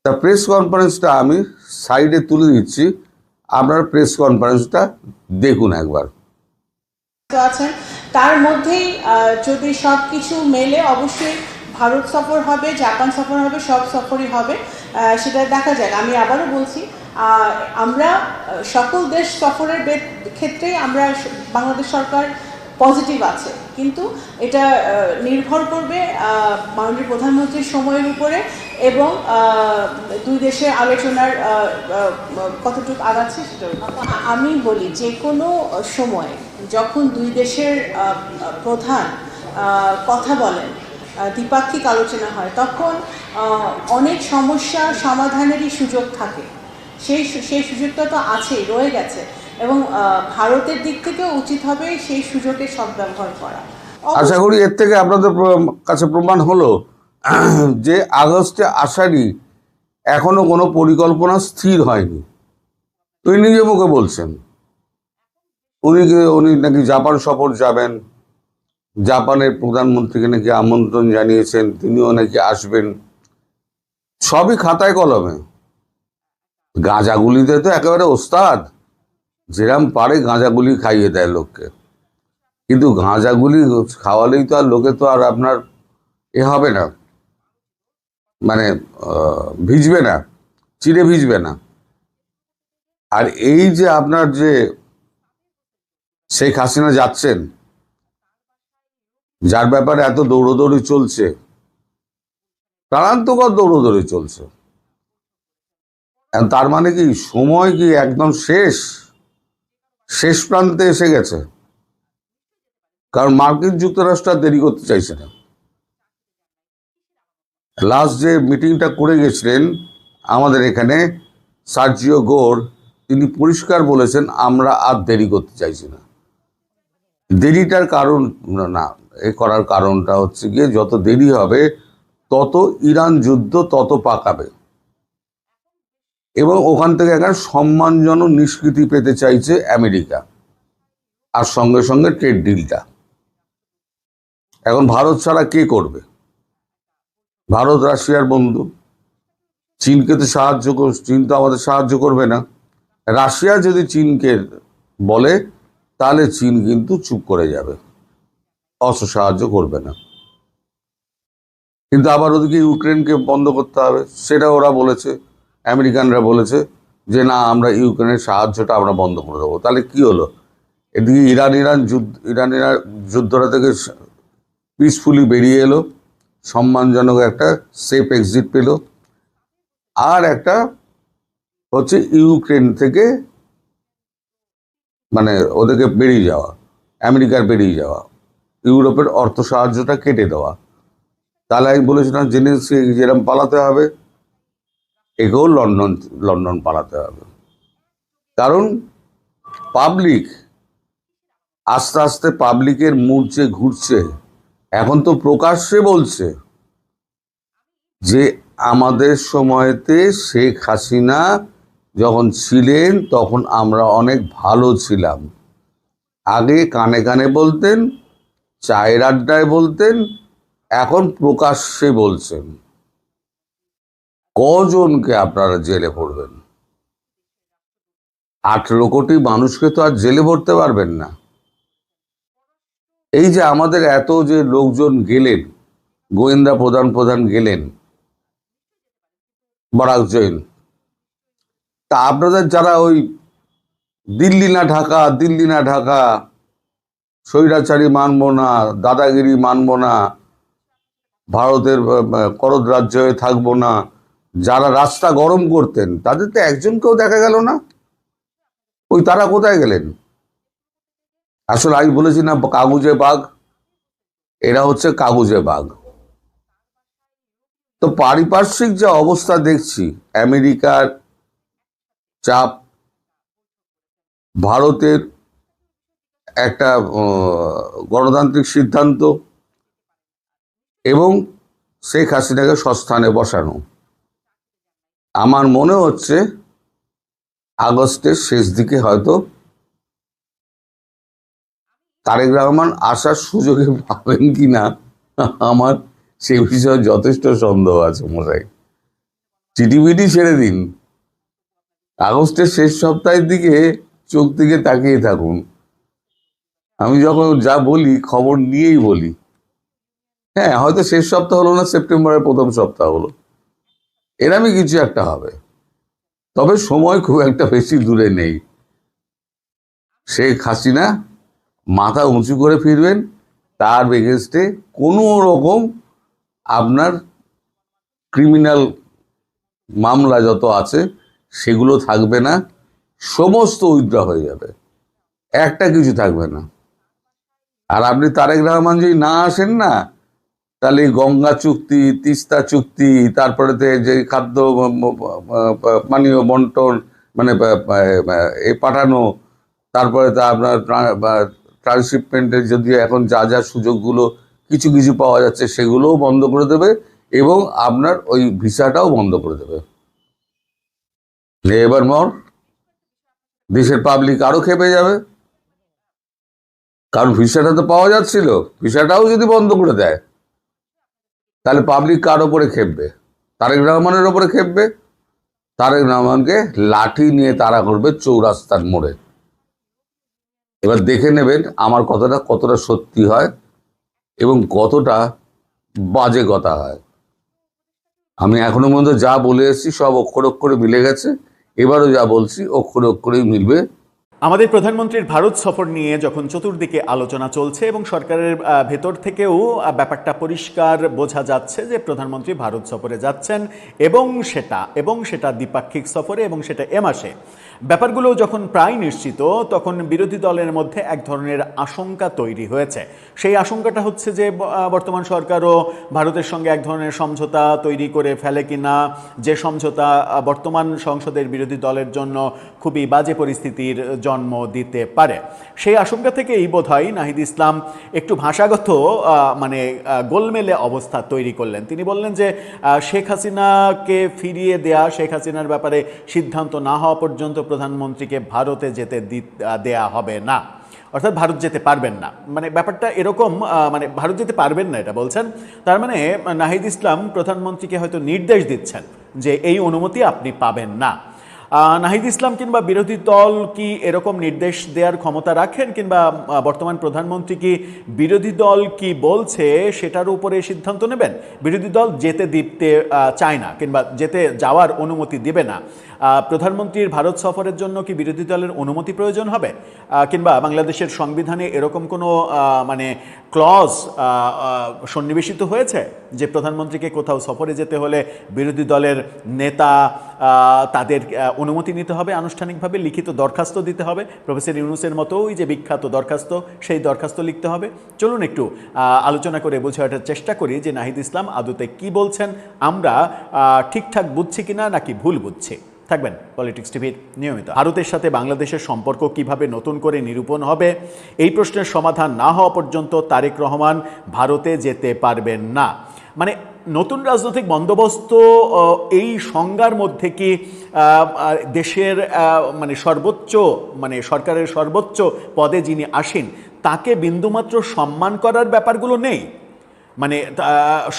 তা প্রেস কনফারেন্সটা আমি সাইডে তুলে দিচ্ছি, আপনার প্রেস কনফারেন্সটা দেখুন একবার। আছেন তার মধ্যেই যদি সব কিছু মেলে অবশ্যই ভারত সফর হবে, জাপান সফর হবে, সব সফরই হবে, সেটা দেখা যাক। আমি আবারও বলছি, আমরা সকল দেশ সফরের ক্ষেত্রেই আমরা বাংলাদেশ সরকার পজিটিভ আছে, কিন্তু এটা নির্ভর করবে মাননীয় প্রধানমন্ত্রীর সময়ের উপরে এবং দুই দেশের আলোচনার কতটুকু আগাচ্ছে সেটার। আমি বলি যে কোনো সময় যখন দুই দেশের প্রধান কথা বলেন, দ্বিপাক্ষিক আলোচনা হয়, তখন অনেক সমস্যা সমাধানেরই সুযোগ থাকে। সেই সুযোগটা তো আছেই, রয়ে গেছে, এবং ভারতের দিক থেকেও উচিত হবে সেই সুযোগের সদ্ব্যবহার করা। আশা করি এর থেকে আপনাদের কাছে প্রমাণ হলো যে আগস্টে আসারই এখনো কোনো পরিকল্পনা স্থির হয়নি। তুই নিজে মুখে বলছেন উনি নাকি জাপান সফর যাবেন, জাপানের প্রধানমন্ত্রীকে নাকি আমন্ত্রণ জানিয়েছেন, তিনিও নাকি আসবেন। সবই খাতায় কলমে। গাঁজাগুলিতে তো একেবারে ওস্তাদ, যেরাম পারে গাঁজাগুলি খাইয়ে দেয় লোককে। কিন্তু গাঁজাগুলি খাওয়ালেই তো আর লোকে তো আর আপনার হবে না, মানে ভিজবে না, চিড়ে ভিজবে না। আর এই যে আপনার যে শেখ হাসিনা যাচ্ছেন, যার ব্যাপারে এত দৌড়দৌড়ি চলছে, প্রাণান্তকর দৌড়দৌড়ি চলছে, তার মানে কি সময় কি একদম শেষ প্রান্তে এসে গেছে? কারণ মার্কিন যুক্তরাষ্ট্র আর দেরি করতে চাইছে না। লাস্ট যে মিটিংটা করে গেছিলেন আমাদের এখানে সার্জিও গোর, তিনি পরিষ্কার বলেছেন আমরা আর দেরি করতে চাইছি না। দেরিটার কারণ না, এ করার কারণটা হচ্ছে গিয়ে যত দেরি হবে তত ইরান যুদ্ধ তত পাকাবে, এবং ওখান থেকে একটা সম্মানজনক নিষ্কৃতি পেতে চাইছে আমেরিকা, আর সঙ্গে সঙ্গে ট্রেড ডিলটা। এখন ভারত ছাড়া কে করবে? ভারত রাশিয়ার বন্ধু, চীনকে তো চীন তো আমাদের সাহায্য করবে না। রাশিয়া যদি চীনকে বলে তাহলে চীন কিন্তু চুপ করে যাবে, অস্ত্র সাহায্য করবে না। কিন্তু আবার ওদিকে ইউক্রেনকে বন্ধ করতে হবে, সেটা ওরা বলেছে, আমেরিকানরা বলেছে যে না আমরা ইউক্রেনের সাহায্যটা আমরা বন্ধ করে দেবো। তাহলে কি হলো? এদিকে ইরান যুদ্ধটা থেকে পিসফুলি বেরিয়ে এলো, সম্মানজনক একটা সেফ এক্সিট পেল, আর একটা হচ্ছে ইউক্রেন থেকে মানে ওদেরকে বেরিয়ে যাওয়া, আমেরিকার বেরিয়ে যাওয়া, ইউরোপের অর্থ সাহায্যটা কেটে দেওয়া। তাহলে আমি বলেছিলাম জেনেসি যেরকম পালাতে হবে, একেও লন্ডন পালাতে হবে। কারণ পাবলিক আস্তে আস্তে পাবলিকের মুড যে ঘুরছে, এখন তো প্রকাশ্যে বলছে যে আমাদের সময়তে শেখ হাসিনা যখন ছিলেন তখন আমরা অনেক ভালো ছিলাম। আগে কানে কানে বলতেন, চায়ের আড্ডায় বলতেন, এখন প্রকাশ্যে বলছেন। কজনকে আপনারা জেলে ভরবেন? 18 কোটি মানুষকে তো আর জেলে ভরতে পারবেন না। এই যে আমাদের এত যে লোকজন গেলেন, গোয়েন্দা প্রধান গেলেন, বরাক জৈন, তা আপনাদের যারা ওই দিল্লি না ঢাকা, স্বৈরাচারী মানব না, দাদাগিরি মানব না, ভারতের করদ রাজ্য হয়ে থাকবো না, যারা রাস্তা গরম করতেন, তাদের তো একজনকেও দেখা গেল না। ওই তারা কোথায় গেলেন? আসলে আমি বলেছি না কাগুজে বাঘ, এরা হচ্ছে কাগুজে বাঘ। তো পারিপার্শ্বিক যে অবস্থা দেখছি, আমেরিকার চাপ, ভারতের একটা গণতান্ত্রিক সিদ্ধান্ত, এবং শেখ হাসিনাকে সস্থানে বসানো, আমার মনে হচ্ছে আগস্টের শেষ দিকে হয়তো তারেক রহমান আসার সুযোগে পাবেন কিনা আমার সে বিষয়ে যথেষ্ট সন্দেহ আছে মশাই। চিটিবিটি ছেড়ে দিন, আগস্টের শেষ সপ্তাহের দিকে চোখ দিকে তাকিয়ে থাকুন। আমি যখন যা বলি খবর নিয়েই বলি। হ্যাঁ, হয়তো শেষ সপ্তাহ হলো না, সেপ্টেম্বরের প্রথম সপ্তাহ হলো, এরমই কিছু একটা হবে। তবে সময় খুব একটা বেশি দূরে নেই। শেখ হাসিনা মাথা উঁচু করে ফিরবেন, তার এগেনস্টে কোনো রকম আপনার ক্রিমিনাল মামলা যত আছে সেগুলো থাকবে না, সমস্ত উইথড্র হয়ে যাবে, একটা কিছু থাকবে না। আর আপনি তারেক রহমান যদি না আসেন না, তাহলে গঙ্গা চুক্তি, তিস্তা চুক্তি, তারপরে যে খাদ্য পানীয় বন্টন, মানে এ পাঠানো, তারপরে তা আপনার ট্রান্সশিপমেন্টের যদি এখন যা যা সুযোগগুলো কিছু কিছু পাওয়া যাচ্ছে সেগুলোও বন্ধ করে দেবে, এবং আপনার ওই ভিসাটাও বন্ধ করে দেবে। এবার দেশের পাবলিক আরো খেপে যাবে, কারণ ভিসাটা তো পাওয়া যাচ্ছিল, ভিসাটাও যদি বন্ধ করে দেয় তাহলে পাবলিক কার ওপরে খেপবে? তারেক রহমানের ওপরে খেপবে। তারেক রহমানকে লাঠি নিয়ে তাড়া করবে চৌরাস্তার মোড়ে। এবার দেখে নেবেন আমার কথাটা কতটা সত্যি হয় এবং কতটা বাজে কথা হয়। আমি এখনো পর্যন্ত যা বলে এসেছি সব অক্ষর অক্ষরে মিলে গেছে, এবারও যা বলছি অক্ষরে অক্ষরেই মিলবে। আমাদের প্রধানমন্ত্রীর ভারত সফর নিয়ে যখন চতুর্দিকে আলোচনা চলছে এবং সরকারের ভেতর থেকেও ব্যাপারটা পরিষ্কার বোঝা যাচ্ছে যে প্রধানমন্ত্রী ভারত সফরে যাচ্ছেন এবং সেটা দ্বিপাক্ষিক সফরে এবং সেটা এ মাসে, ব্যাপারগুলো যখন প্রায় নিশ্চিত তখন বিরোধী দলের মধ্যে এক ধরনের আশঙ্কা তৈরি হয়েছে। সেই আশঙ্কাটা হচ্ছে যে বর্তমান সরকারও ভারতের সঙ্গে এক ধরনের সমঝোতা তৈরি করে ফেলে কিনা, যে সমঝোতা বর্তমান সংসদের বিরোধী দলের জন্য খুবই বাজে পরিস্থিতির জন্ম দিতে পারে। সেই আশঙ্কা থেকেই বোধহয় নাহিদ ইসলাম একটু ভাষাগত গোলমেলে অবস্থা তৈরি করলেন। তিনি বললেন যে শেখ হাসিনাকে ফিরিয়ে দেয়া, শেখ হাসিনার ব্যাপারে সিদ্ধান্ত না হওয়া পর্যন্ত প্রধানমন্ত্রীকে ভারতে যেতে দেয়া হবে না, অর্থাৎ ভারত যেতে পারবেন না। মানে ব্যাপারটা এরকম, ভারত যেতে পারবেন না এটা বলছেন। তার মানে নাহিদ ইসলাম প্রধানমন্ত্রীকে হয়তো নির্দেশ দিচ্ছেন যে এই অনুমতি আপনি পাবেন না। নাহিদ ইসলাম কিংবা বিরোধী দল কি এরকম নির্দেশ দেওয়ার ক্ষমতা রাখেন, কিংবা বর্তমান প্রধানমন্ত্রী কি বিরোধী দল কি বলছে সেটার উপরে সিদ্ধান্ত নেবেন? বিরোধী দল যেতে দিতে চায় না কিংবা যেতে যাওয়ার অনুমতি দেবে না, প্রধানমন্ত্রীর ভারত সফরের জন্য কি বিরোধী দলের অনুমতি প্রয়োজন হবে? কিংবা বাংলাদেশের সংবিধানে এরকম কোনো ক্লজ সন্নিবেশিত হয়েছে যে প্রধানমন্ত্রীকে কোথাও সফরে যেতে হলে বিরোধী দলের নেতা তাদের অনুমতি নিতে হবে, আনুষ্ঠানিকভাবে লিখিত দরখাস্ত দিতে হবে, প্রফেসর ইউনূসের মতো ওই যে বিখ্যাত দরখাস্ত, সেই দরখাস্ত লিখতে হবে? চলুন একটু আলোচনা করে বোঝার চেষ্টা করি যে নাহিদ ইসলাম আদতে কি বলছেন, আমরা ঠিকঠাক বুঝছি কিনা নাকি ভুল বুঝছি। থাকবেন পলিটিক্স টিভির নিয়মিত। ভারতের সাথে বাংলাদেশের সম্পর্ক কিভাবে নতুন করে নিরূপণ হবে, এই প্রশ্নের সমাধান না হওয়া পর্যন্ত তারেক রহমান ভারতে যেতে পারবেন না। নতুন রাজনৈতিক বন্দোবস্ত এই সংজ্ঞার মধ্যে কি দেশের সর্বোচ্চ সরকারের সর্বোচ্চ পদে যিনি আসেন তাকে বিন্দুমাত্র সম্মান করার ব্যাপারগুলো নেই?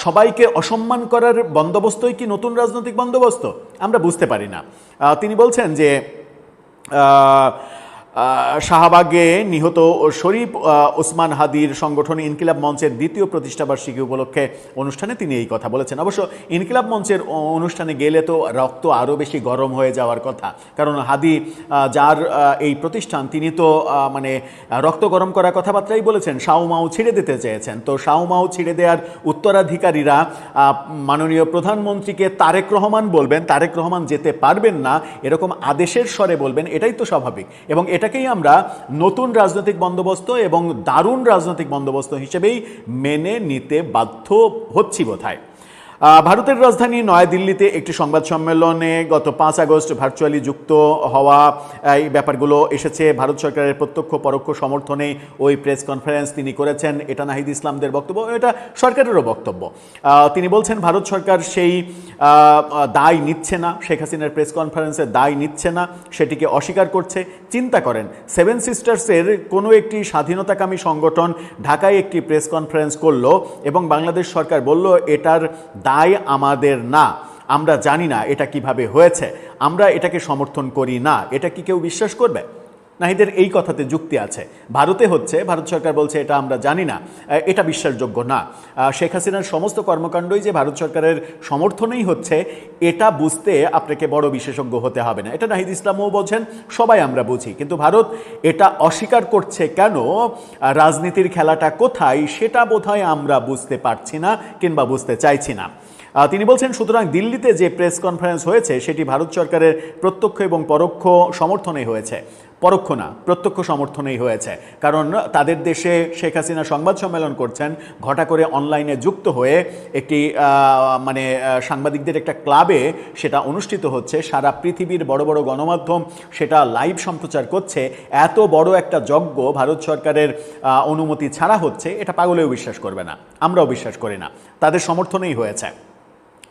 সবাইকে অসম্মান করার বন্দোবস্তই কি নতুন রাজনৈতিক বন্দোবস্ত? আমরা বুঝতে পারি না। তিনি বলছেন যে শাহবাগে নিহত শরীফ ওসমান হাদির সংগঠন ইনকিলাব মঞ্চের দ্বিতীয় প্রতিষ্ঠাবার্ষিকী উপলক্ষে অনুষ্ঠানে তিনি এই কথা বলেছেন। অবশ্য ইনকিলাব মঞ্চের অনুষ্ঠানে গেলে তো রক্ত আরও বেশি গরম হয়ে যাওয়ার কথা, কারণ হাদি যার এই প্রতিষ্ঠান তিনি তো রক্ত গরম করা কথাবার্তাই বলেছেন, শাউমাউ ছিঁড়ে দিতে চেয়েছেন। তো শাউমাউ ছিঁড়ে দেওয়ার উত্তরাধিকারীরা মাননীয় প্রধানমন্ত্রীকে তারেক রহমান বলবেন, তারেক রহমান যেতে পারবেন না এরকম আদেশের স্বরে বলবেন, এটাই তো স্বাভাবিক। এবং এটাকেই আমরা নতুন রাজনৈতিক বন্দোবস্ত এবং দারুণ রাজনৈতিক বন্দোবস্ত হিসেবেই মেনে নিতে বাধ্য হচ্ছি বোধহয়। ভারতের রাজধানী নয়াদিল্লিতে একটি সংবাদ সম্মেলনে গত 5 আগস্ট ভার্চুয়ালি যুক্ত হওয়া এই ব্যাপারগুলো এসেছে। ভারত সরকারের প্রত্যক্ষ পরোক্ষ সমর্থনে ওই প্রেস কনফারেন্স তিনি করেছেন। এটা নাহিদ ইসলামদের বক্তব্য, এটা সরকারেরও বক্তব্য। তিনি বলছেন ভারত সরকার সেই দায় নিচ্ছে না, শেখ হাসিনার প্রেস কনফারেন্সের দায় নিচ্ছে না, সেটিকে অস্বীকার করছে। চিন্তা করেন, 7 সিস্টার্সের কোনো একটি স্বাধীনতাকামী সংগঠন ঢাকায় একটি প্রেস কনফারেন্স করলো এবং বাংলাদেশ সরকার বলল এটার দায় আমাদের না, আমরা জানি না এটা কিভাবে হয়েছে, আমরা এটাকে সমর্থন করি না। এটা কি কেউ বিশ্বাস করবে? নাহিদের এই কথাতে যুক্তি আছে। ভারতে হচ্ছে, ভারত সরকার বলছে এটা আমরা জানি না, এটা বিশ্বাসযোগ্য না। শেখ হাসিনার সমস্ত কর্মকাণ্ডই যে ভারত সরকারের সমর্থনেই হচ্ছে, এটা বুঝতে আপনাকে বড় বিশেষজ্ঞ হতে হবে না। এটা নাহিদ ইসলামও বোঝেন, সবাই আমরা বুঝি। কিন্তু ভারত এটা অস্বীকার করছে কেন, রাজনীতির খেলাটা কোথায়, সেটা বোধহয় আমরা বুঝতে পারছি না কিংবা বুঝতে চাইছি না। তিনি বলছেন সুতরাং দিল্লিতে যে প্রেস কনফারেন্স হয়েছে সেটি ভারত সরকারের প্রত্যক্ষ এবং পরোক্ষ সমর্থনে হয়েছে। পরোক্ষ না, প্রত্যক্ষ সমর্থনেই হয়েছে। কারণ তাদের দেশে শেখ হাসিনা সংবাদ সম্মেলন করছেন, ঘটা করে অনলাইনে যুক্ত হয়ে একটি সাংবাদিকদের একটা ক্লাবে সেটা অনুষ্ঠিত হচ্ছে, সারা পৃথিবীর বড় বড় গণমাধ্যম সেটা লাইভ সম্প্রচার করছে। এত বড় একটা যজ্ঞ ভারত সরকারের অনুমতি ছাড়া হচ্ছে, এটা পাগলেও বিশ্বাস করবে না, আমরাও বিশ্বাস করি না, তাদের সমর্থনেই হয়েছে।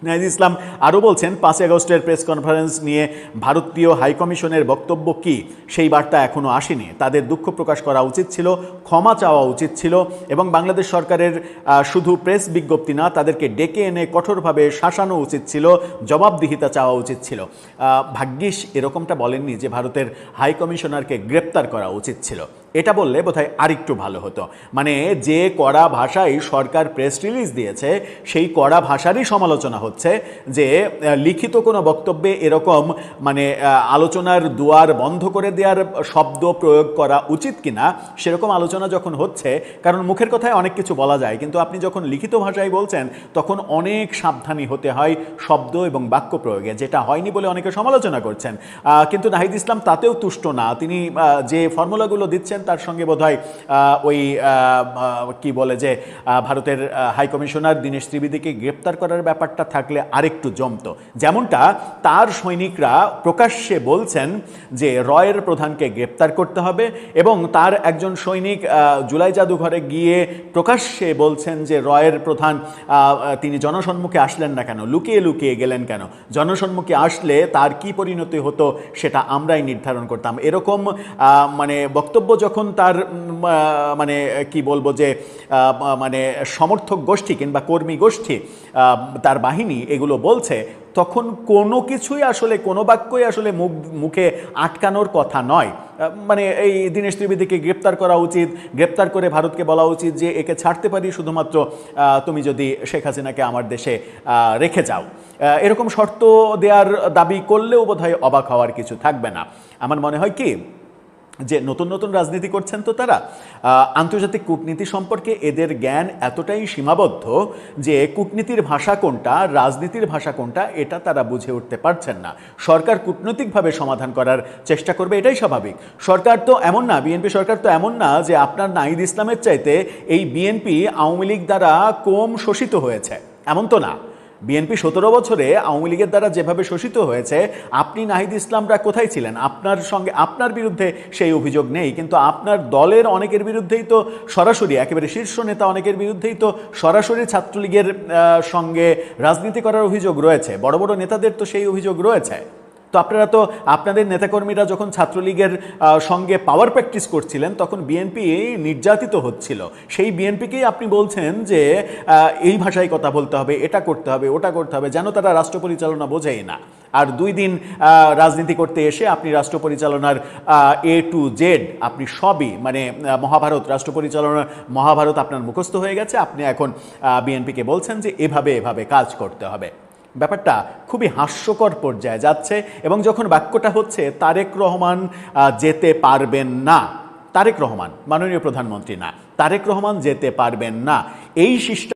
নাহিদ ইসলাম আরও বলছেন, 5 আগস্টের প্রেস কনফারেন্স নিয়ে ভারতীয় হাইকমিশনের বক্তব্য কি, সেই বার্তা এখনও আসেনি। তাদের দুঃখ প্রকাশ করা উচিত ছিল, ক্ষমা চাওয়া উচিত ছিল, এবং বাংলাদেশ সরকারের শুধু প্রেস বিজ্ঞপ্তি না, তাদেরকে ডেকে এনে কঠোরভাবে শাসানো উচিত ছিল, জবাবদিহিতা চাওয়া উচিত ছিল। ভাগ্যিস এরকমটা বলেননি যে ভারতের হাইকমিশনারকে গ্রেপ্তার করা উচিত ছিল, এটা বললে বোধহয় আরেকটু ভালো হতো। মানে যে কড়া ভাষায় সরকার প্রেস রিলিজ দিয়েছে, সেই কড়া ভাষারই সমালোচনা হচ্ছে যে লিখিত কোনো বক্তব্যে এরকম আলোচনার দুয়ার বন্ধ করে দেওয়ার শব্দ প্রয়োগ করা উচিত কিনা, সেরকম আলোচনা যখন হচ্ছে। কারণ মুখের কথায় অনেক কিছু বলা যায়, কিন্তু আপনি যখন লিখিত ভাষায় বলছেন তখন অনেক সাবধানী হতে হয় শব্দ এবং বাক্য প্রয়োগে, যেটা হয়নি বলে অনেকে সমালোচনা করছেন। কিন্তু নাহিদ ইসলাম তাতেও তুষ্ট না। তিনি যে ফর্মুলাগুলো দিচ্ছেন তার সঙ্গে বোধহয় ওই কি বলে যে ভারতের হাইকমিশনার দীনেশ ত্রিবেদীকে গ্রেপ্তার করার ব্যাপারটা থাকলে আরেকটু জমতো। যেমনটা তার সৈনিকরা প্রকাশ্যে বলছেন যে রয়ের প্রধানকে গ্রেপ্তার করতে হবে, এবং তার একজন সৈনিক জুলাই জাদুঘরে গিয়ে প্রকাশ্যে বলছেন যে রয়ের প্রধান তিনি জনসম্মুখে আসলেন না কেন, লুকিয়ে লুকিয়ে গেলেন কেন, জনসম্মুখে আসলে তার কি পরিণতি হতো সেটা আমরাই নির্ধারণ করতাম। এরকম বক্তব্য যখন তার কি বলবো যে সমর্থক গোষ্ঠী কিংবা কর্মী গোষ্ঠী, তার বাহিনী এগুলো বলছে, তখন কোনো কিছুই আসলে, কোনো বাক্যই আসলে মুখে আটকানোর কথা নয়। এই দীনেশ ত্রিবেদীকে গ্রেপ্তার করা উচিত, গ্রেপ্তার করে ভারতকে বলা উচিত যে একে ছাড়তে পারি শুধুমাত্র তুমি যদি শেখ হাসিনাকে আমার দেশে রেখে যাও। এরকম শর্ত দেওয়ার দাবি করলেও বোধহয় অবাক হওয়ার কিছু থাকবে না। আমার মনে হয় কি যে নতুন নতুন রাজনীতি করছেন তো তারা, আন্তর্জাতিক কূটনীতি সম্পর্কে এদের জ্ঞান এতটাই সীমাবদ্ধ যে কূটনীতির ভাষা কোনটা, রাজনীতির ভাষা কোনটা, এটা তারা বুঝে উঠতে পারছেন না। সরকার কূটনৈতিকভাবে সমাধান করার চেষ্টা করবে, এটাই স্বাভাবিক। সরকার তো এমন না, বিএনপি সরকার তো এমন না যে আপনার নাহিদ ইসলামের চাইতে এই বিএনপি আওয়ামী লীগ দ্বারা কম শোষিত হয়েছে, এমন তো না। বিএনপি 17 বছরে আওয়ামী লীগের দ্বারা যেভাবে শোষিত হয়েছে, আপনি নাহিদ ইসলামরা কোথায় ছিলেন? আপনার বিরুদ্ধে সেই অভিযোগ নেই, কিন্তু আপনার দলের অনেকের বিরুদ্ধেই তো সরাসরি, একেবারে শীর্ষ নেতা অনেকের বিরুদ্ধেই তো সরাসরি ছাত্রলীগের সঙ্গে রাজনীতি করার অভিযোগ রয়েছে, বড় বড় নেতাদের তো সেই অভিযোগ রয়েছে। তো আপনারা তো, আপনাদের নেতাকর্মীরা যখন ছাত্রলীগের সঙ্গে পাওয়ার প্র্যাকটিস করছিলেন তখন বিএনপি নির্যাতিত হচ্ছিল। সেই বিএনপিকেই আপনি বলছেন যে এই ভাষায় কথা বলতে হবে, এটা করতে হবে, ওটা করতে হবে, যেন তারা রাষ্ট্র পরিচালনা বোঝেই না। আর 2 দিন রাজনীতি করতে এসে আপনি রাষ্ট্র পরিচালনার A to Z আপনি সবই মহাভারত, রাষ্ট্র পরিচালনার মহাভারত আপনার মুখস্থ হয়ে গেছে। আপনি এখন বিএনপিকে বলছেন যে এভাবে এভাবে কাজ করতে হবে। ব্যাপারটা খুবই হাস্যকর পর্যায়ে যাচ্ছে। এবং যখন বাক্যটা হচ্ছে তারেক রহমান যেতে পারবেন না, তারেক রহমান মাননীয় প্রধানমন্ত্রী না, তারেক রহমান যেতে পারবেন না, এই শিষ্ট